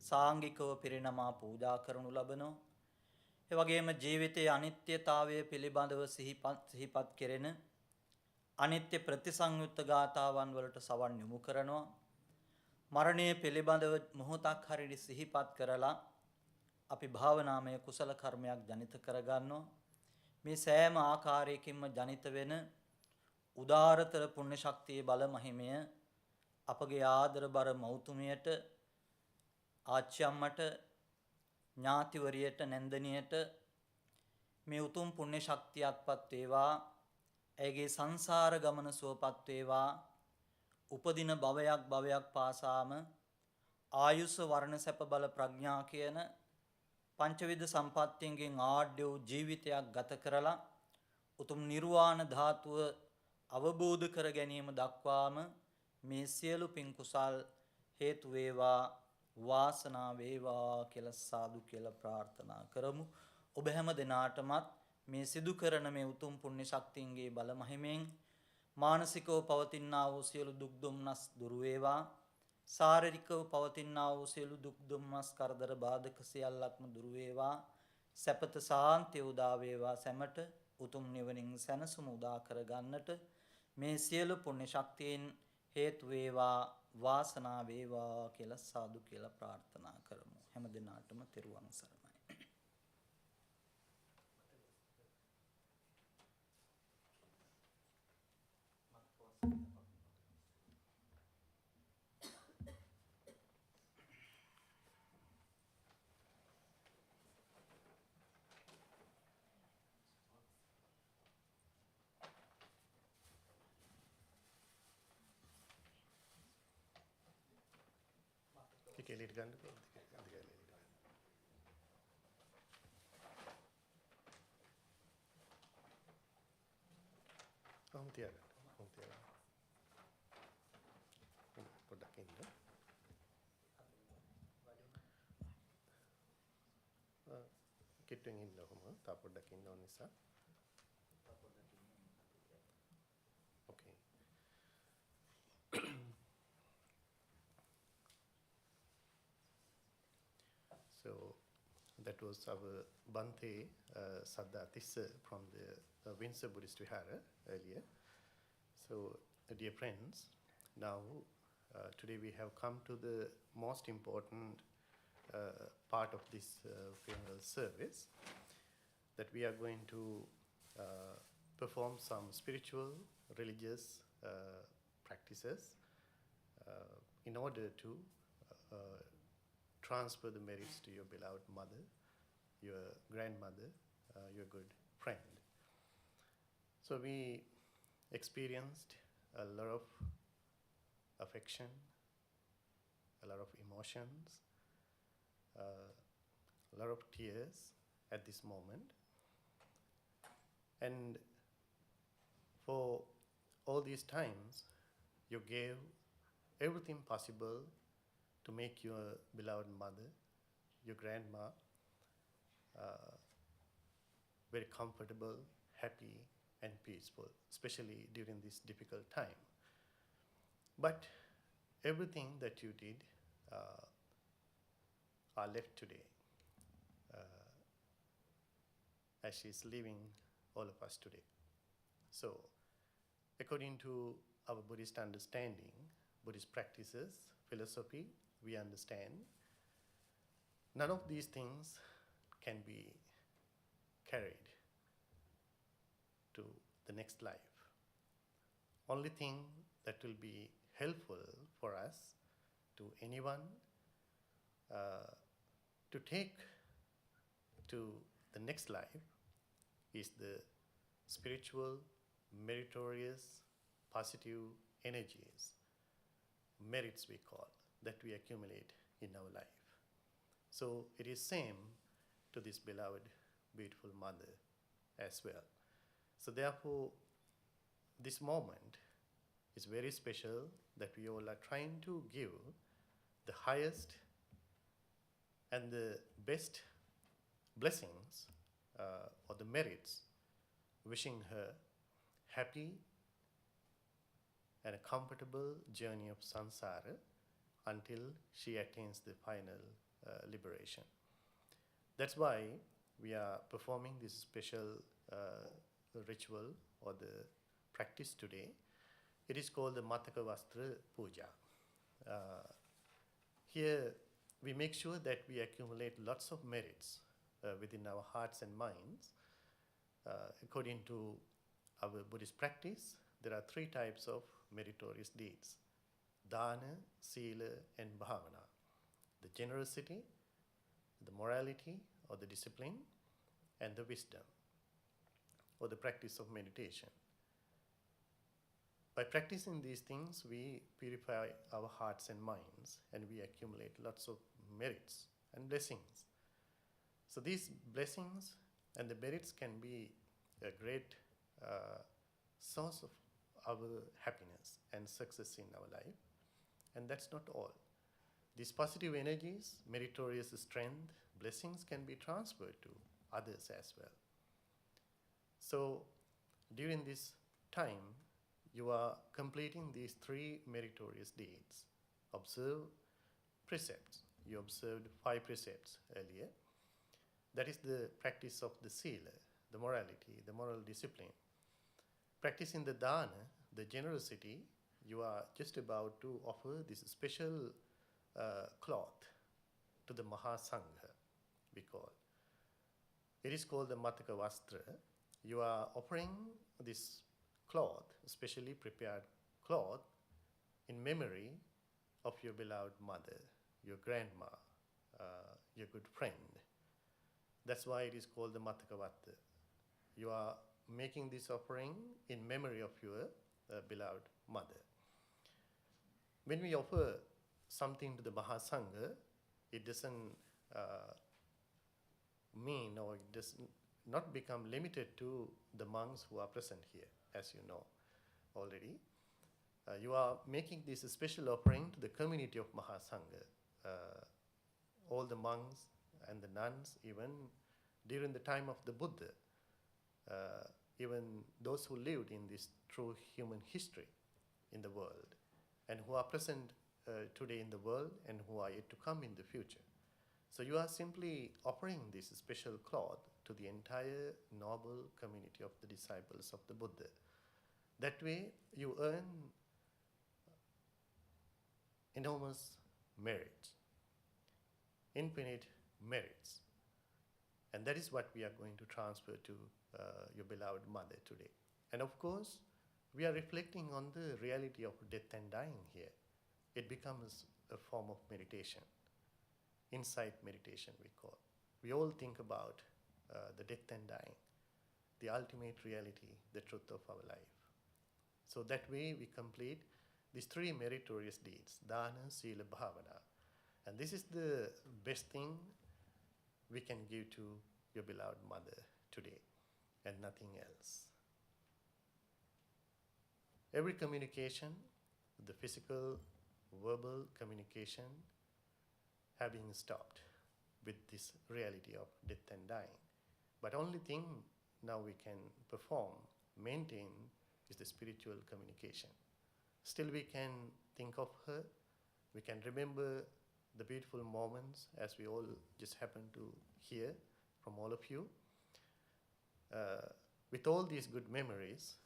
සාංගිකව පිරිනමා පූජා කරනු ලබනවා. ඒ වගේම ජීවිතයේ අනිත්‍යතාවය පිළිබඳව සිහිපත් කෙරෙන අනිත්‍ය ප්‍රතිසංයුක්ත ගාථාවන් වලට සවන් යොමු කරනවා. මරණය පිළිබඳව මොහොතක් හරි සිහිපත් කරලා අපි භාවනාමය කුසල කර්මයක් ජනිත කරගන්නවා. මේ සෑම ආකාරයකින්ම ජනිත වෙන උදාරතර පුණ්‍ය ශක්තියේ බල මහිමය අපගේ ආදරබර මෞතුමියට ආච්චි අම්මට ඥාතිවරියට නැන්දනියට මේ උතුම් පුණ්‍ය ශක්තියත්පත් වේවා. ඇයගේ සංසාර ගමන සුවපත් වේවා. උපදින භවයක් පාසාම ආයුෂ වර්ණ සැප බල ප්‍රඥා කියන පංචවිධ සම්පත්තියන්ගෙන් ආඩ්‍ය වූ ජීවිතයක් ගත කරලා උතුම් නිර්වාණ ධාතුව අවබෝධ කර ගැනීම දක්වාම මේ සියලු පින් කුසල් හේතු වේවා, වාසනාව වේවා කියලා සාදු කියලා ප්‍රාර්ථනා කරමු. ඔබ හැම දිනාටමත් මේ සිදු කරන මේ උතුම් පුණ්‍ය ශක්තියන්ගේ බල මහිමෙන් මානසිකව පවතිනා වූ සියලු දුක් දුම්නස් දුරු වේවා. ශාරීරිකව පවතිනා වූ සියලු දුක් දුම්නස් කරදර බාධක සියල්ලක්ම දුරු වේවා. සැපත සාන්තිය උදා වේවා. සැමට උතුම් නිවනින් සැනසුම උදා කර ගන්නට මේ සියලු පුණ්‍ය ශක්තියන් හේතු වේවා, වාසනාව වේවා කියලා සාදු කියලා ප්‍රාර්ථනා කරමු. හැම දිනාටම තෙරුවන් සරණයි. දෙක එළියට ගන්නකෝ. දෙක එළියට ගන්න. කොහොම තියාගන්න. කොහොම තියාගන්න. පොඩ්ඩක් ඉන්න. කිට්ටුවෙන් ඉන්න කොහොම. තා පොඩ්ඩක් ඉන්න ඕන නිසා. Okay. So that was our Bante Saddha Tissa from the Windsor Buddhist Vihara earlier. So dear friends, now today we have come to the most important part of this funeral service, that we are going to perform some spiritual, religious practices in order to transfer the merits to your beloved mother, your grandmother, your good friend. So we experienced a lot of affection, a lot of emotions, a lot of tears at this moment. And for all these times, you gave everything possible to make your beloved mother, your grandma, very comfortable, happy, and peaceful, especially during this difficult time. But everything that you did are left today, as she is leaving all of us today. So, according to our Buddhist understanding, Buddhist practices, philosophy, we understand none of these things can be carried to the next life. Only thing that will be helpful for us, to anyone, to take to the next life is the spiritual, meritorious, positive energies, merits we call, that we accumulate in our life. So it is same to this beloved, beautiful mother as well. So therefore, this moment is very special, that we all are trying to give the highest and the best blessings or the merits, wishing her happy and a comfortable journey of samsara until she attains the final liberation. That's why we are performing this special ritual or the practice today. It is called the Mataka Vastra Puja. Here we make sure that we accumulate lots of merits within our hearts and minds. According to our Buddhist practice, there are 3 types of meritorious deeds: dana, sila, and bhavana. The generosity, the morality or the discipline, and the wisdom or the practice of meditation. By practicing these things, we purify our hearts and minds, and we accumulate lots of merits and blessings. So these blessings and the merits can be a great source of our happiness and success in our life. And that's not all. These positive energies, meritorious strength, blessings can be transferred to others as well. So during this time, you are completing these 3 meritorious deeds. Observe precepts. You observed 5 precepts earlier. That is the practice of the sila, the morality, the moral discipline. Practicing the dana, the generosity, you are just about to offer this special cloth to the Mahasangha, we call. It is called the Mataka Vastra. You are offering this cloth, specially prepared cloth, in memory of your beloved mother, your grandma, your good friend. That's why it is called the Mataka Vastra. You are making this offering in memory of your beloved mother. When we offer something to the Mahasangha, it doesn't mean, or it does not become limited to the monks who are present here, as you know already. You are making this a special offering to the community of Mahasangha, all the monks and the nuns, even during the time of the Buddha, even those who lived in this true human history in the world, and who are present today in the world and who are yet to come in the future. So you are simply offering this special cloth to the entire noble community of the disciples of the Buddha. That way you earn enormous merits, infinite merits. And that is what we are going to transfer to your beloved mother today. And of course, we are reflecting on the reality of death and dying here. It becomes a form of meditation, insight meditation we call. We all think about the death and dying, the ultimate reality, the truth of our life. So that way we complete these three meritorious deeds, dana, sila, bhavana. And this is the best thing we can give to your beloved mother today, and nothing else. Every communication, the physical, verbal communication, have been stopped with this reality of death and dying. But only thing now we can perform, maintain, is the spiritual communication. Still we can think of her, we can remember the beautiful moments as we all just happen to hear from all of you. With all these good memories,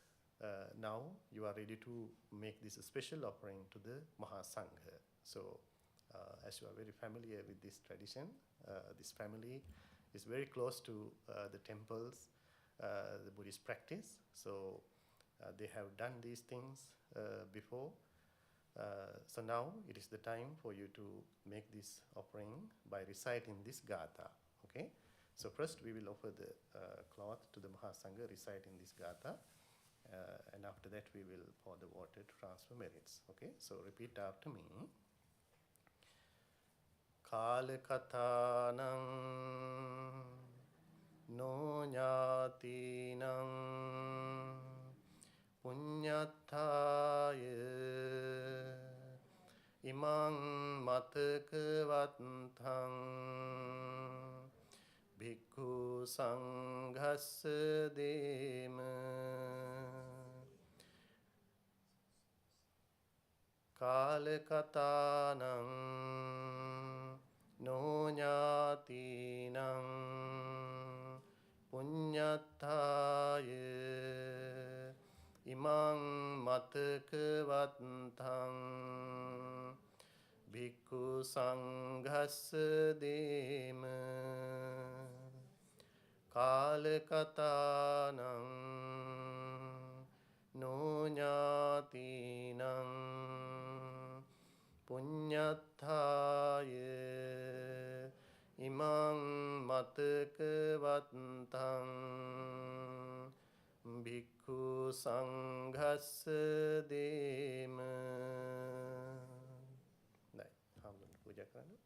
now you are ready to make this a special offering to the Mahasangha. So as you are very familiar with this tradition, this family is very close to the temples, the Buddhist practice. So they have done these things before. So now it is the time for you to make this offering by reciting this gatha. Okay? So first we will offer the cloth to the Mahasangha reciting this gatha. And after that we will pour the water to transfer merits. Okay? So repeat after me. Kalakatanang no nyatinang punyatthaya imang matakavattang bhikkhu sanghassa dema kalakatanang no nyatinang punyatthaya imang matakavattang bhikkhu sanghassa dema kalakatanang no nyatinang punyatthaya imang matakavattang bhikkhu sanghassa dema. Này, හාමුදුරුවෝ පූජා කරන්න.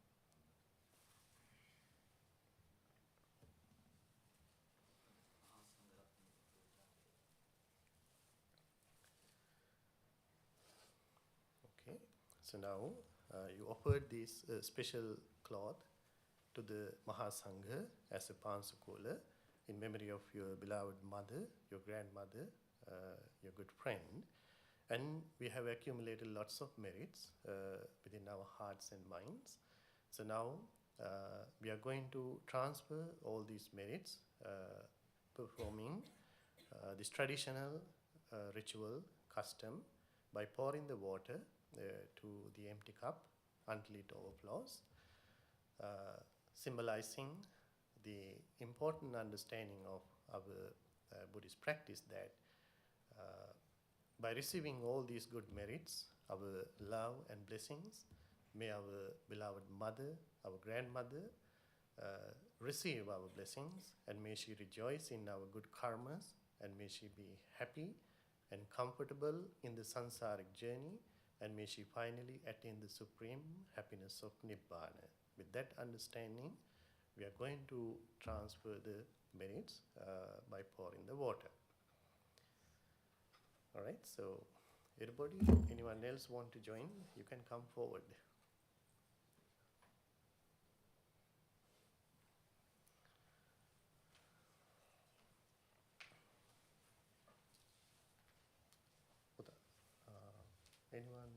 Okay, so now you offered this special cloth to the Mahasangha as a pansukula in memory of your beloved mother, your grandmother, your good friend. And we have accumulated lots of merits within our hearts and minds. So now we are going to transfer all these merits, performing this traditional ritual custom by pouring the water to the empty cup until it overflows, symbolizing the important understanding of our Buddhist practice that by receiving all these good merits, our love and blessings, may our beloved mother, our grandmother, receive our blessings, and may she rejoice in our good karmas, and may she be happy and comfortable in the sansaric journey and may she finally attain the supreme happiness of Nibbana. With that understanding, we are going to transfer the merits by pouring the water. All right, so everybody, anyone else want to join, you can come forward. Anyone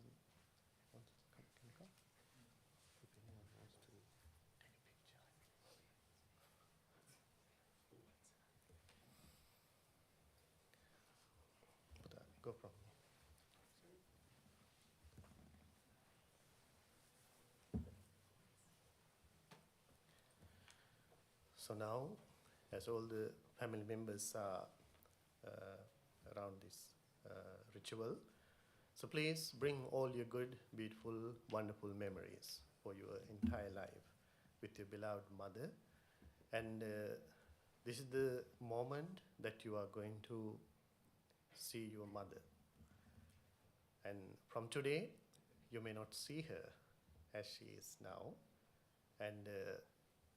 wants to come? Can you come? If anyone wants to take a picture. Go from here. So now, as all the family members are around this ritual, so please bring all your good, beautiful, wonderful memories for your entire life with your beloved mother. And this is the moment that you are going to see your mother. And from today, you may not see her as she is now, and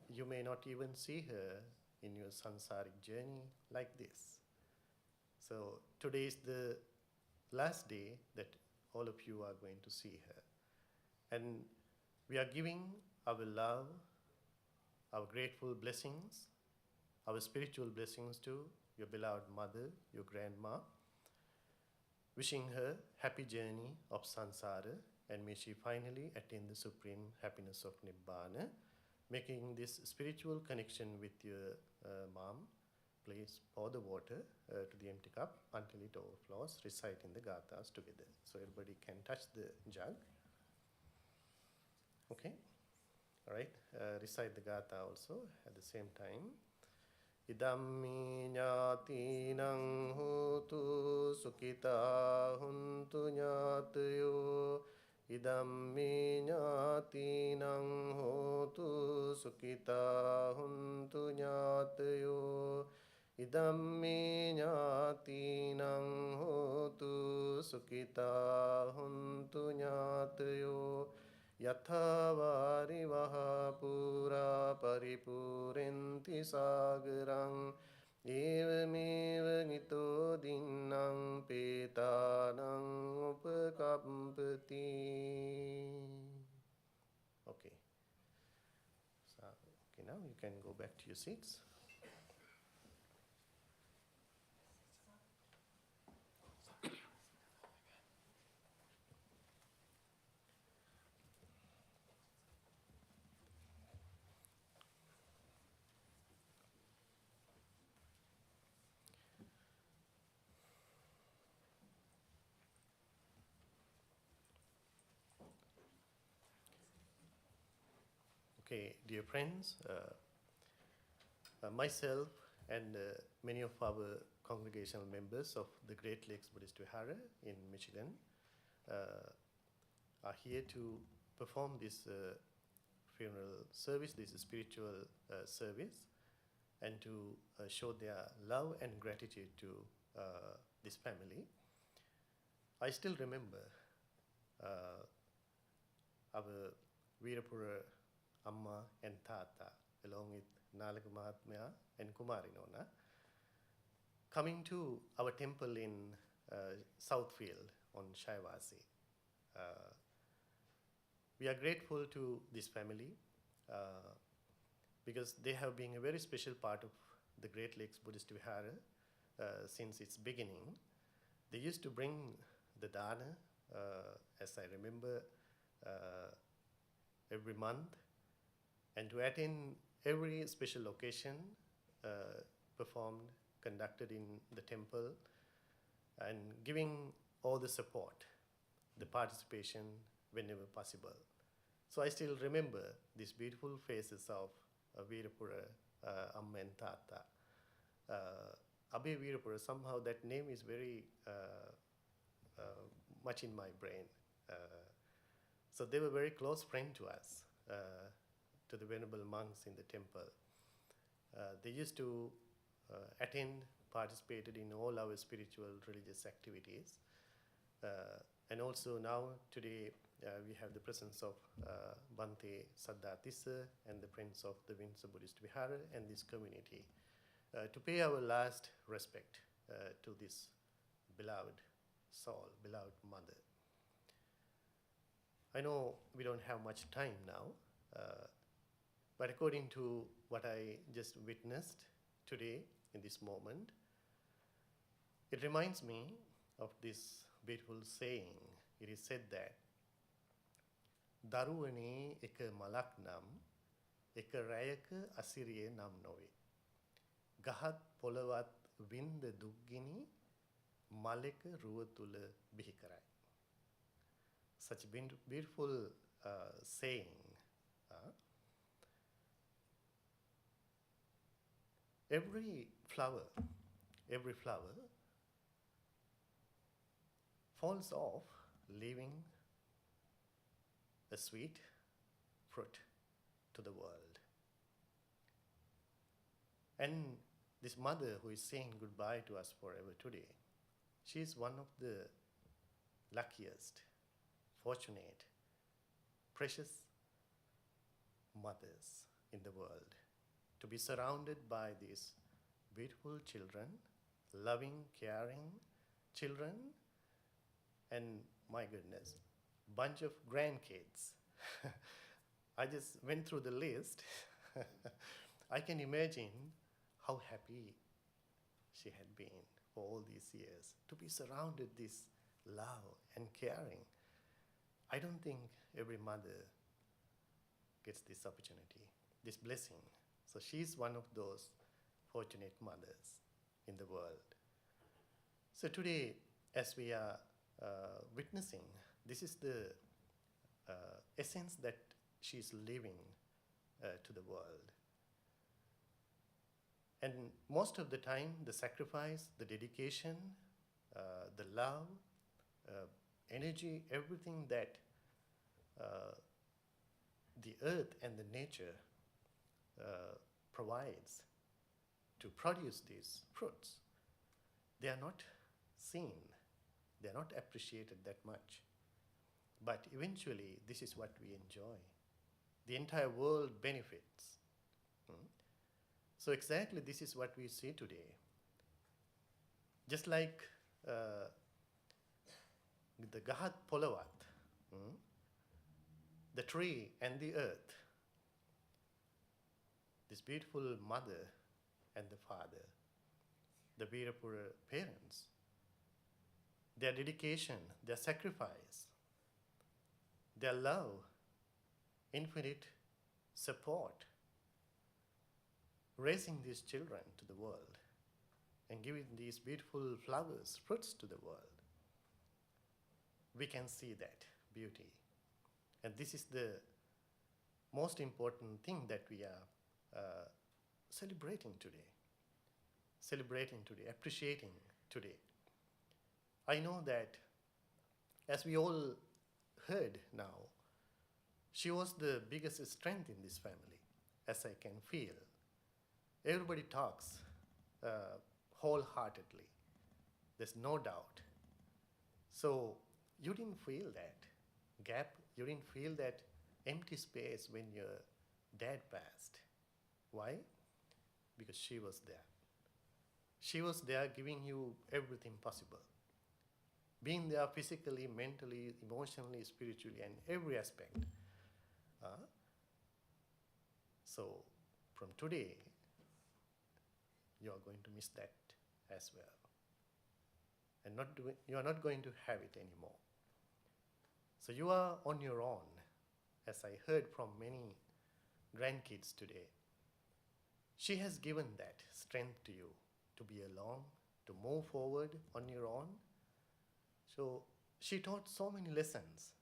you may not even see her in your sansaric journey like this. So today is the last day that all of you are going to see her. And we are giving our love, our grateful blessings, our spiritual blessings to your beloved mother, your grandma, wishing her happy journey of sansara, and may she finally attain the supreme happiness of Nibbana. Making this spiritual connection with your mom, please pour the water to the empty cup until it overflows, reciting the gathas together. So everybody can touch the jug. Okay? All right, recite the gatha also at the same time. Idammi ñātīnaṁ hotu sukhita huntu ñātayo. Idammi ñātīnaṁ hotu sukhita huntu ñātayo. Idammi ñātīnaṁ hotu sukhita huntu ñātayo. Yatha Weerapura paripurenti sagarang evameva nito dinnang petanang upakampati. Okay. So, okay, now you can go back to your seats. Okay, dear friends, myself and many of our congregational members of the Great Lakes Buddhist Vihara in Michigan are here to perform this funeral service, this spiritual service, and to show their love and gratitude to this family. I still remember our Weerapura Amma and Tata, along with Nalaga Mahatmya and Kumari Nona, coming to our temple in Southfield on Shaivasi. We are grateful to this family because they have been a very special part of the Great Lakes Buddhist Vihara since its beginning. They used to bring the dana, as I remember, every month, and to attend every special occasion performed, conducted in the temple, and giving all the support, the participation whenever possible. So I still remember these beautiful faces of Weerapura, Amma and Tata. Abhay Weerapura, somehow that name is very much in my brain. So they were very close friend to us, to the venerable monks in the temple. They used to attend, participated in all our spiritual religious activities. And also now, today, we have the presence of Bante Saddhatissa and the Prince of the Windsor Buddhist Vihara and this community to pay our last respect to this beloved soul, beloved mother. I know we don't have much time now, but according to what I just witnessed today in this moment, it reminds me of this beautiful saying. It is said that Daruwane eka malak nam, eka rayaka asiriye nam nowe. Gahat polawat winda duggini, maleka ruwa tula bihikarai. Such a beautiful saying. Every flower falls off, leaving a sweet fruit to the world. And this mother who is saying goodbye to us forever today, she is one of the luckiest, fortunate, precious mothers in the world, to be surrounded by these beautiful children, loving, caring children, and my goodness, bunch of grandkids. I just went through the list. I can imagine how happy she had been for all these years to be surrounded this love and caring. I don't think every mother gets this opportunity, this blessing. So she's one of those fortunate mothers in the world. So today, as we are witnessing, this is the essence that she's living to the world. And most of the time, the sacrifice, the dedication, the love, energy, everything that the earth and the nature provides to produce these fruits, they are not seen, they are not appreciated that much. But eventually, this is what we enjoy. The entire world benefits. So exactly this is what we see today. Just like the Gahat Polawat, the tree and the earth, this beautiful mother and the father, the Weerapura parents, their dedication, their sacrifice, their love, infinite support, raising these children to the world and giving these beautiful flowers, fruits to the world. We can see that beauty. And this is the most important thing that we are celebrating today, appreciating today. I know that, as we all heard now, she was the biggest strength in this family, as I can feel. Everybody talks wholeheartedly. There's no doubt. So you didn't feel that gap, you didn't feel that empty space when your dad passed. Why? Because she was there. She was there giving you everything possible. Being there physically, mentally, emotionally, spiritually, and every aspect. So from today, you are going to miss that as well. And you are not going to have it anymore. So you are on your own, as I heard from many grandkids today. She has given that strength to you to be alone, to move forward on your own. So she taught so many lessons.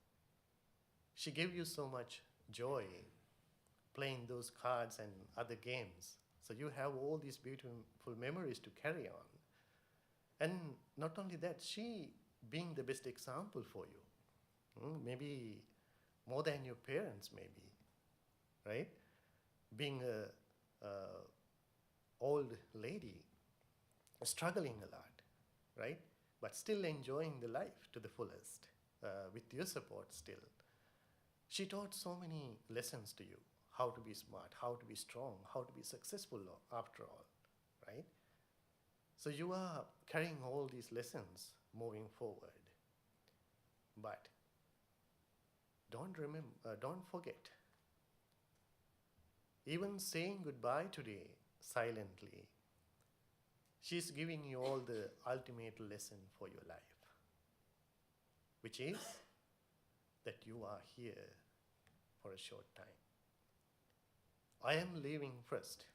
She gave you so much joy playing those cards and other games. So you have all these beautiful memories to carry on. And not only that, she being the best example for you. Maybe more than your parents, maybe, right? Being a old lady, struggling a lot, right? But still enjoying the life to the fullest. with your support still. She taught so many lessons to you: how to be smart, how to be strong, how to be successful after all, right? So you are carrying all these lessons moving forward. But don't forget, even saying goodbye today silently, she's giving you all the ultimate lesson for your life, which is that you are here for a short time. I am leaving first.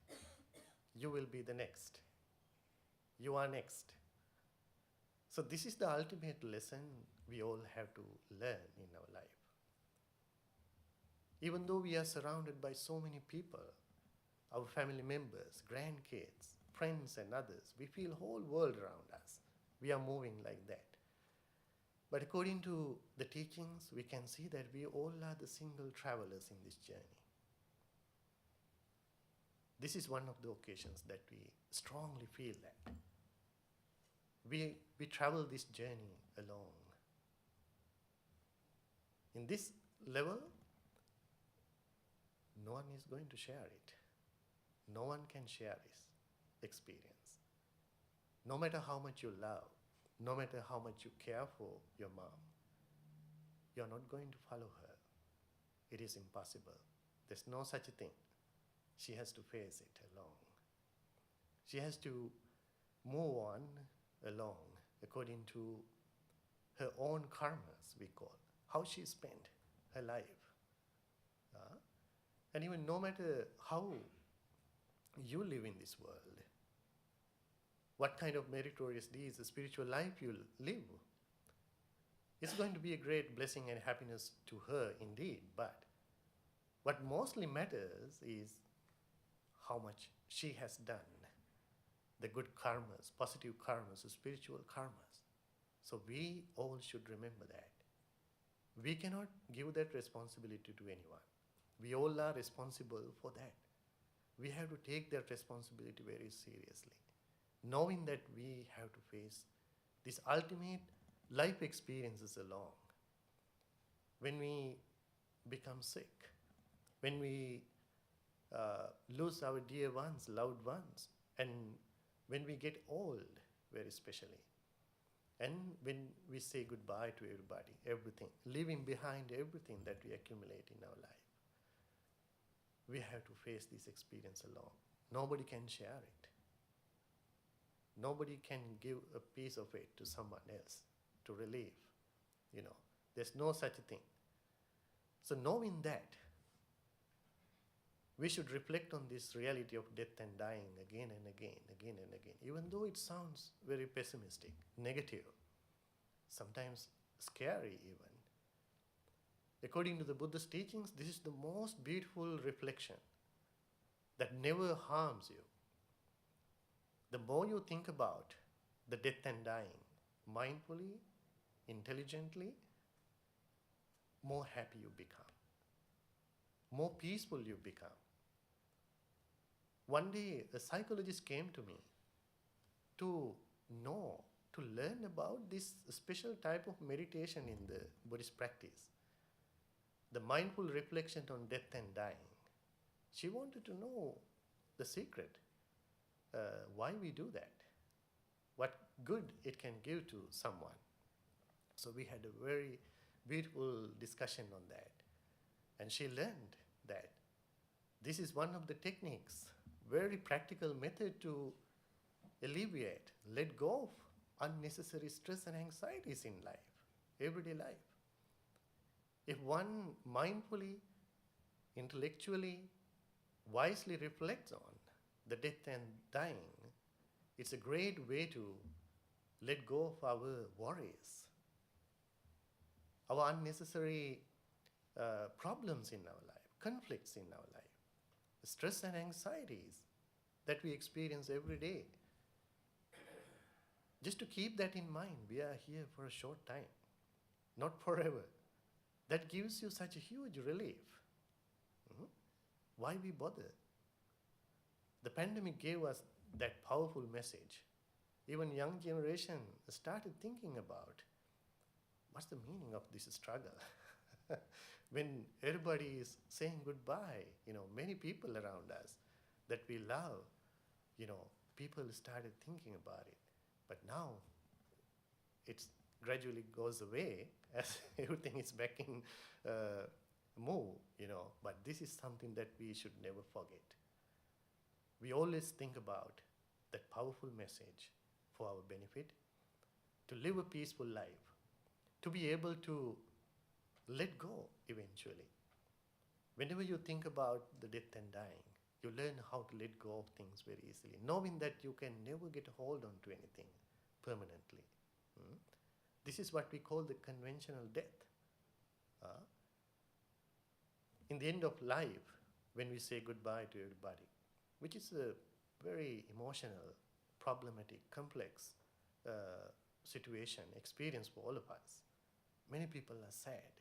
You will be the next. You are next. So this is the ultimate lesson we all have to learn in our life. Even though we are surrounded by so many people, our family members, grandkids, friends and others, we feel whole world around us. We are moving like that. But according to the teachings, we can see that we all are the single travelers in this journey. This is one of the occasions that we strongly feel that. We travel this journey alone. In this level, no one is going to share it. No one can share this experience. No matter how much you love, no matter how much you care for your mom, you're not going to follow her. It is impossible. There's no such a thing. She has to face it alone. She has to move on alone according to her own karmas, we call, how she spent her life. And even no matter how you live in this world, what kind of meritorious deeds, spiritual life you live, it's going to be a great blessing and happiness to her indeed. But what mostly matters is how much she has done, the good karmas, positive karmas, spiritual karmas. So we all should remember that. We cannot give that responsibility to anyone. We all are responsible for that. We have to take that responsibility very seriously, knowing that we have to face these ultimate life experiences alone. When we become sick, when we lose our dear ones, loved ones, and when we get old, very especially, and when we say goodbye to everybody, everything, leaving behind everything that we accumulate in our life, we have to face this experience alone. Nobody can share it. Nobody can give a piece of it to someone else to relieve. There's no such a thing. So knowing that, we should reflect on this reality of death and dying again and again, again and again, even though it sounds very pessimistic, negative, sometimes scary even. According to the Buddha's teachings, this is the most beautiful reflection that never harms you. The more you think about the death and dying mindfully, intelligently, more happy you become, more peaceful you become. One day, a psychologist came to me to learn about this special type of meditation in the Buddhist practice, the mindful reflection on death and dying. She wanted to know the secret, why we do that, what good it can give to someone. So we had a very beautiful discussion on that. And she learned that this is one of the techniques, very practical method to alleviate, let go of unnecessary stress and anxieties in life, everyday life. If one mindfully, intellectually, wisely reflects on the death and dying, it's a great way to let go of our worries, our unnecessary problems in our life, conflicts in our life, stress and anxieties that we experience every day. Just to keep that in mind, we are here for a short time, not forever. That gives you such a huge relief. Why we bother? The pandemic gave us that powerful message. Even young generation started thinking about, what's the meaning of this struggle? When everybody is saying goodbye, many people around us that we love, people started thinking about it. But now it gradually goes away as everything is back in move, But this is something that we should never forget. We always think about that powerful message for our benefit, to live a peaceful life, to be able to let go eventually. Whenever you think about the death and dying, you learn how to let go of things very easily, knowing that you can never get a hold on to anything permanently. This is what we call the conventional death. In the end of life, when we say goodbye to everybody, which is a very emotional, problematic, complex situation, experience for all of us, many people are sad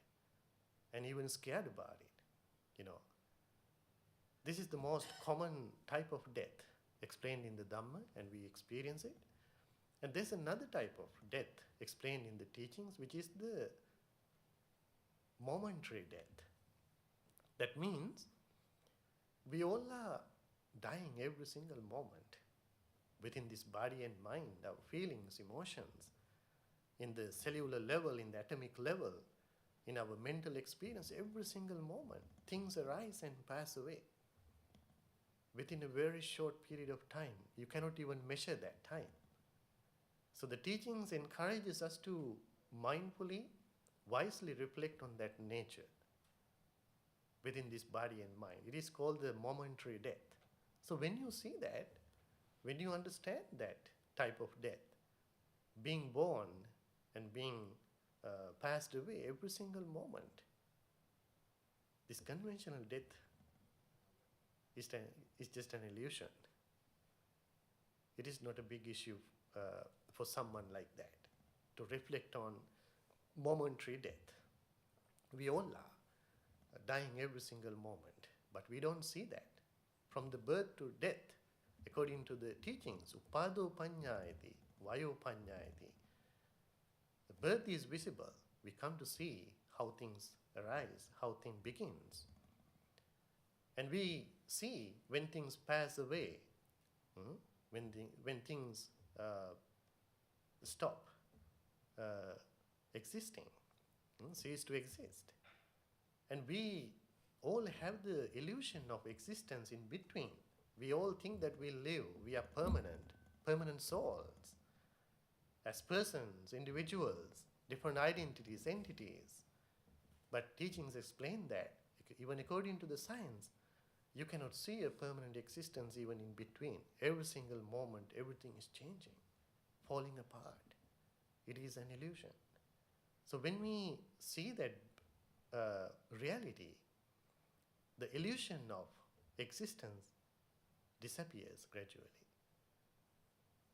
and even scared about it. This is the most common type of death explained in the Dhamma, and we experience it. And there's another type of death explained in the teachings, which is the momentary death. That means we all are dying every single moment within this body and mind, our feelings, emotions, in the cellular level, in the atomic level, in our mental experience, every single moment, things arise and pass away within a very short period of time. You cannot even measure that time. So the teachings encourages us to mindfully, wisely reflect on that nature within this body and mind. It is called the momentary death. So when you see that, when you understand that type of death, being born and being passed away every single moment, this conventional death is just an illusion. It is not a big issue for someone like that to reflect on momentary death. We all are dying every single moment, but we don't see that. From the birth to death, according to the teachings, upado panyayati, vayo panyayati, the birth is visible. We come to see how things arise, how things begins. And we see when things pass away, when things stop existing, cease to exist. And we all have the illusion of existence in between. We all think that we live, we are permanent souls, as persons, individuals, different identities, entities. But teachings explain that, even according to the science, you cannot see a permanent existence even in between. Every single moment, everything is changing, falling apart. It is an illusion. So when we see that reality, the illusion of existence disappears gradually.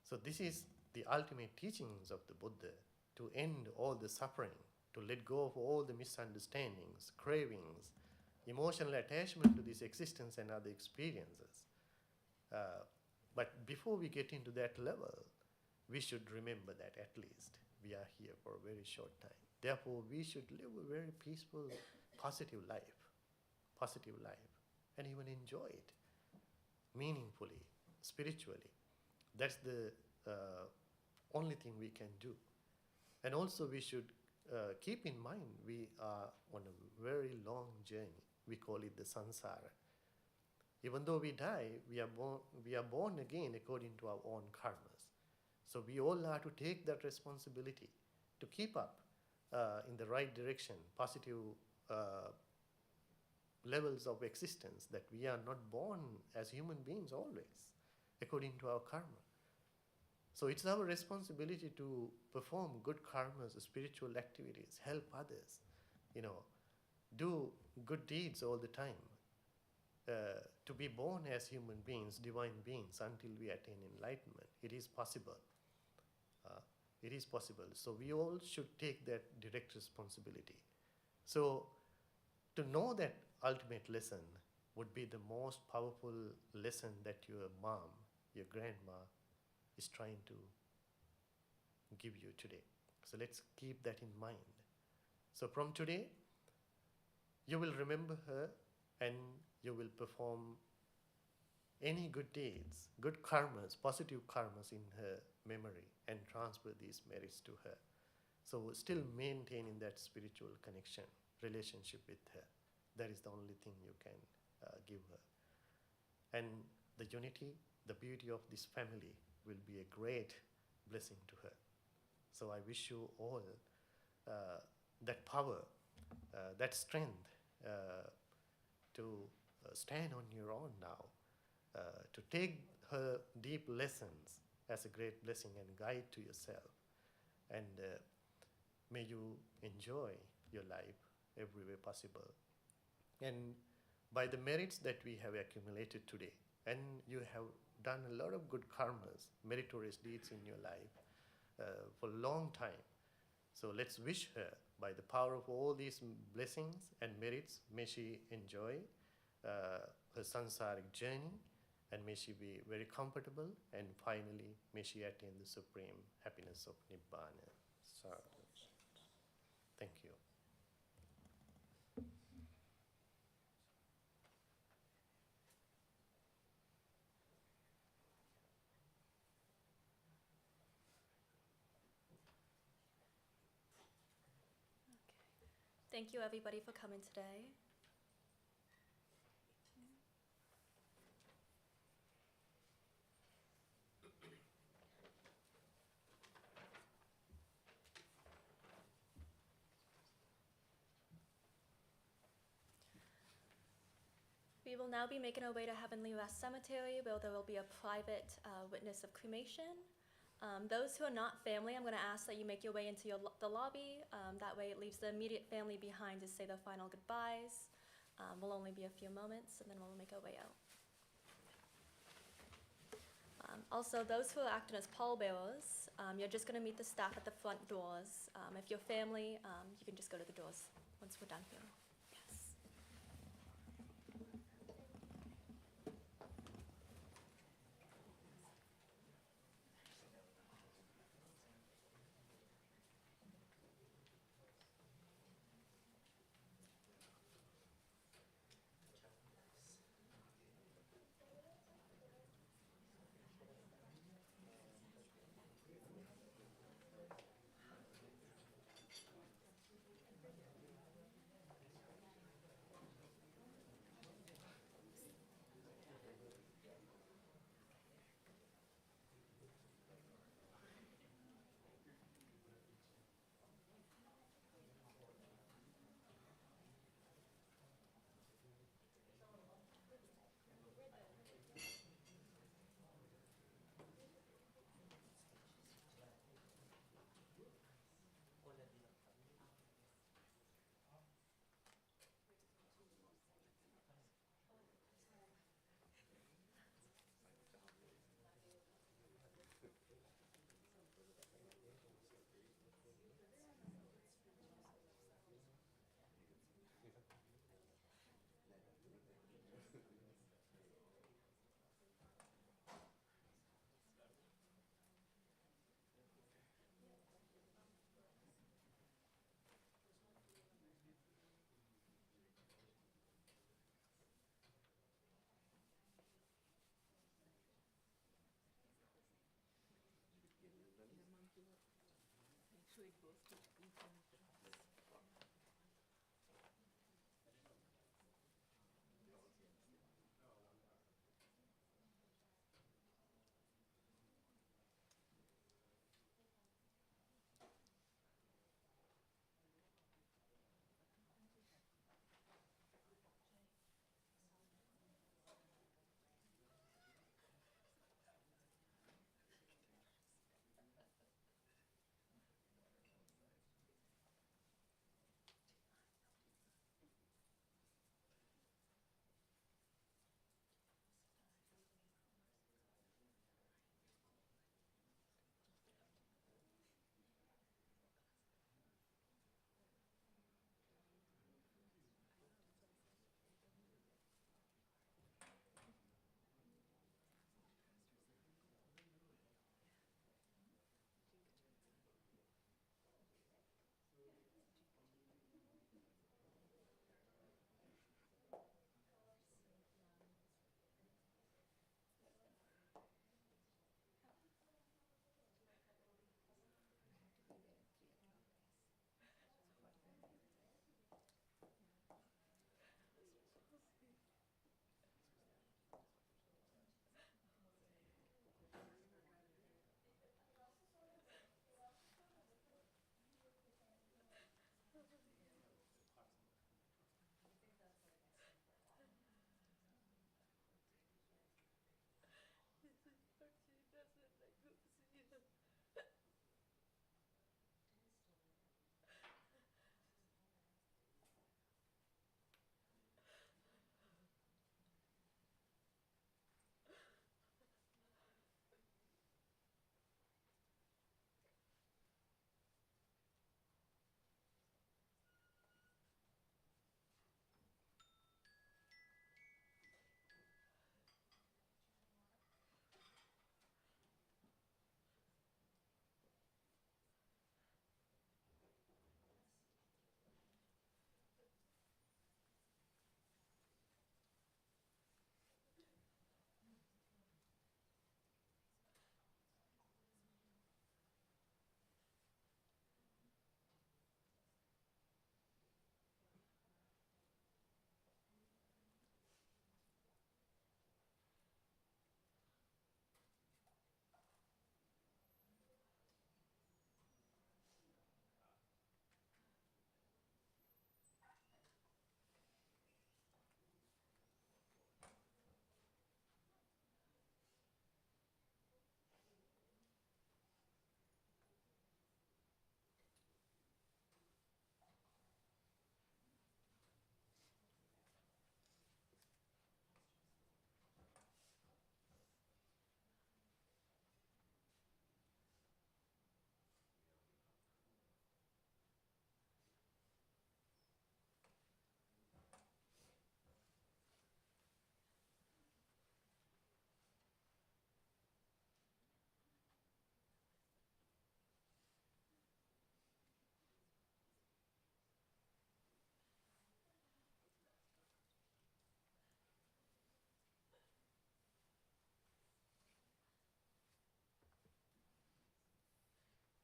So this is the ultimate teachings of the Buddha, to end all the suffering, to let go of all the misunderstandings, cravings, emotional attachment to this existence and other experiences. But before we get into that level, we should remember that at least we are here for a very short time. Therefore, we should live a very peaceful, positive life, and even enjoy it meaningfully, spiritually. That's the only thing we can do. And also we should keep in mind we are on a very long journey. We call it the samsara. Even though we die, we are born again according to our own karmas. So we all are to take that responsibility to keep up in the right direction, positive levels of existence, that we are not born as human beings always, according to our karma. So it's our responsibility to perform good karmas, spiritual activities, help others, do good deeds all the time, to be born as human beings, divine beings, until we attain enlightenment. It is possible. It is possible. So we all should take that direct responsibility. So to know that ultimate lesson would be the most powerful lesson that your mom, your grandma, is trying to give you today. So let's keep that in mind. So from today, you will remember her and you will perform any good deeds, good karmas, positive karmas in her memory and transfer these merits to her. So still maintaining that spiritual connection, relationship with her. That is the only thing you can give her. And the unity, the beauty of this family will be a great blessing to her. So I wish you all that power, that strength to stand on your own now, to take her deep lessons as a great blessing and guide to yourself. And may you enjoy your life every way possible. And by the merits that we have accumulated today, and you have done a lot of good karmas, meritorious deeds in your life for a long time. So let's wish her, by the power of all these blessings and merits, may she enjoy her sansaric journey, and may she be very comfortable, and finally may she attain the supreme happiness of Nibbana. So, thank you. Thank you everybody for coming today. We will now be making our way to Heavenly Rest Cemetery, where there will be a private witness of cremation. Those who are not family, I'm going to ask that you make your way into the lobby. That way it leaves the immediate family behind to say their final goodbyes. Will only be a few moments, and then we'll make our way out. Also, those who are acting as pallbearers, you're just going to meet the staff at the front doors. If you're family, you can just go to the doors once we're done here. Yes. Make sure it goes to each and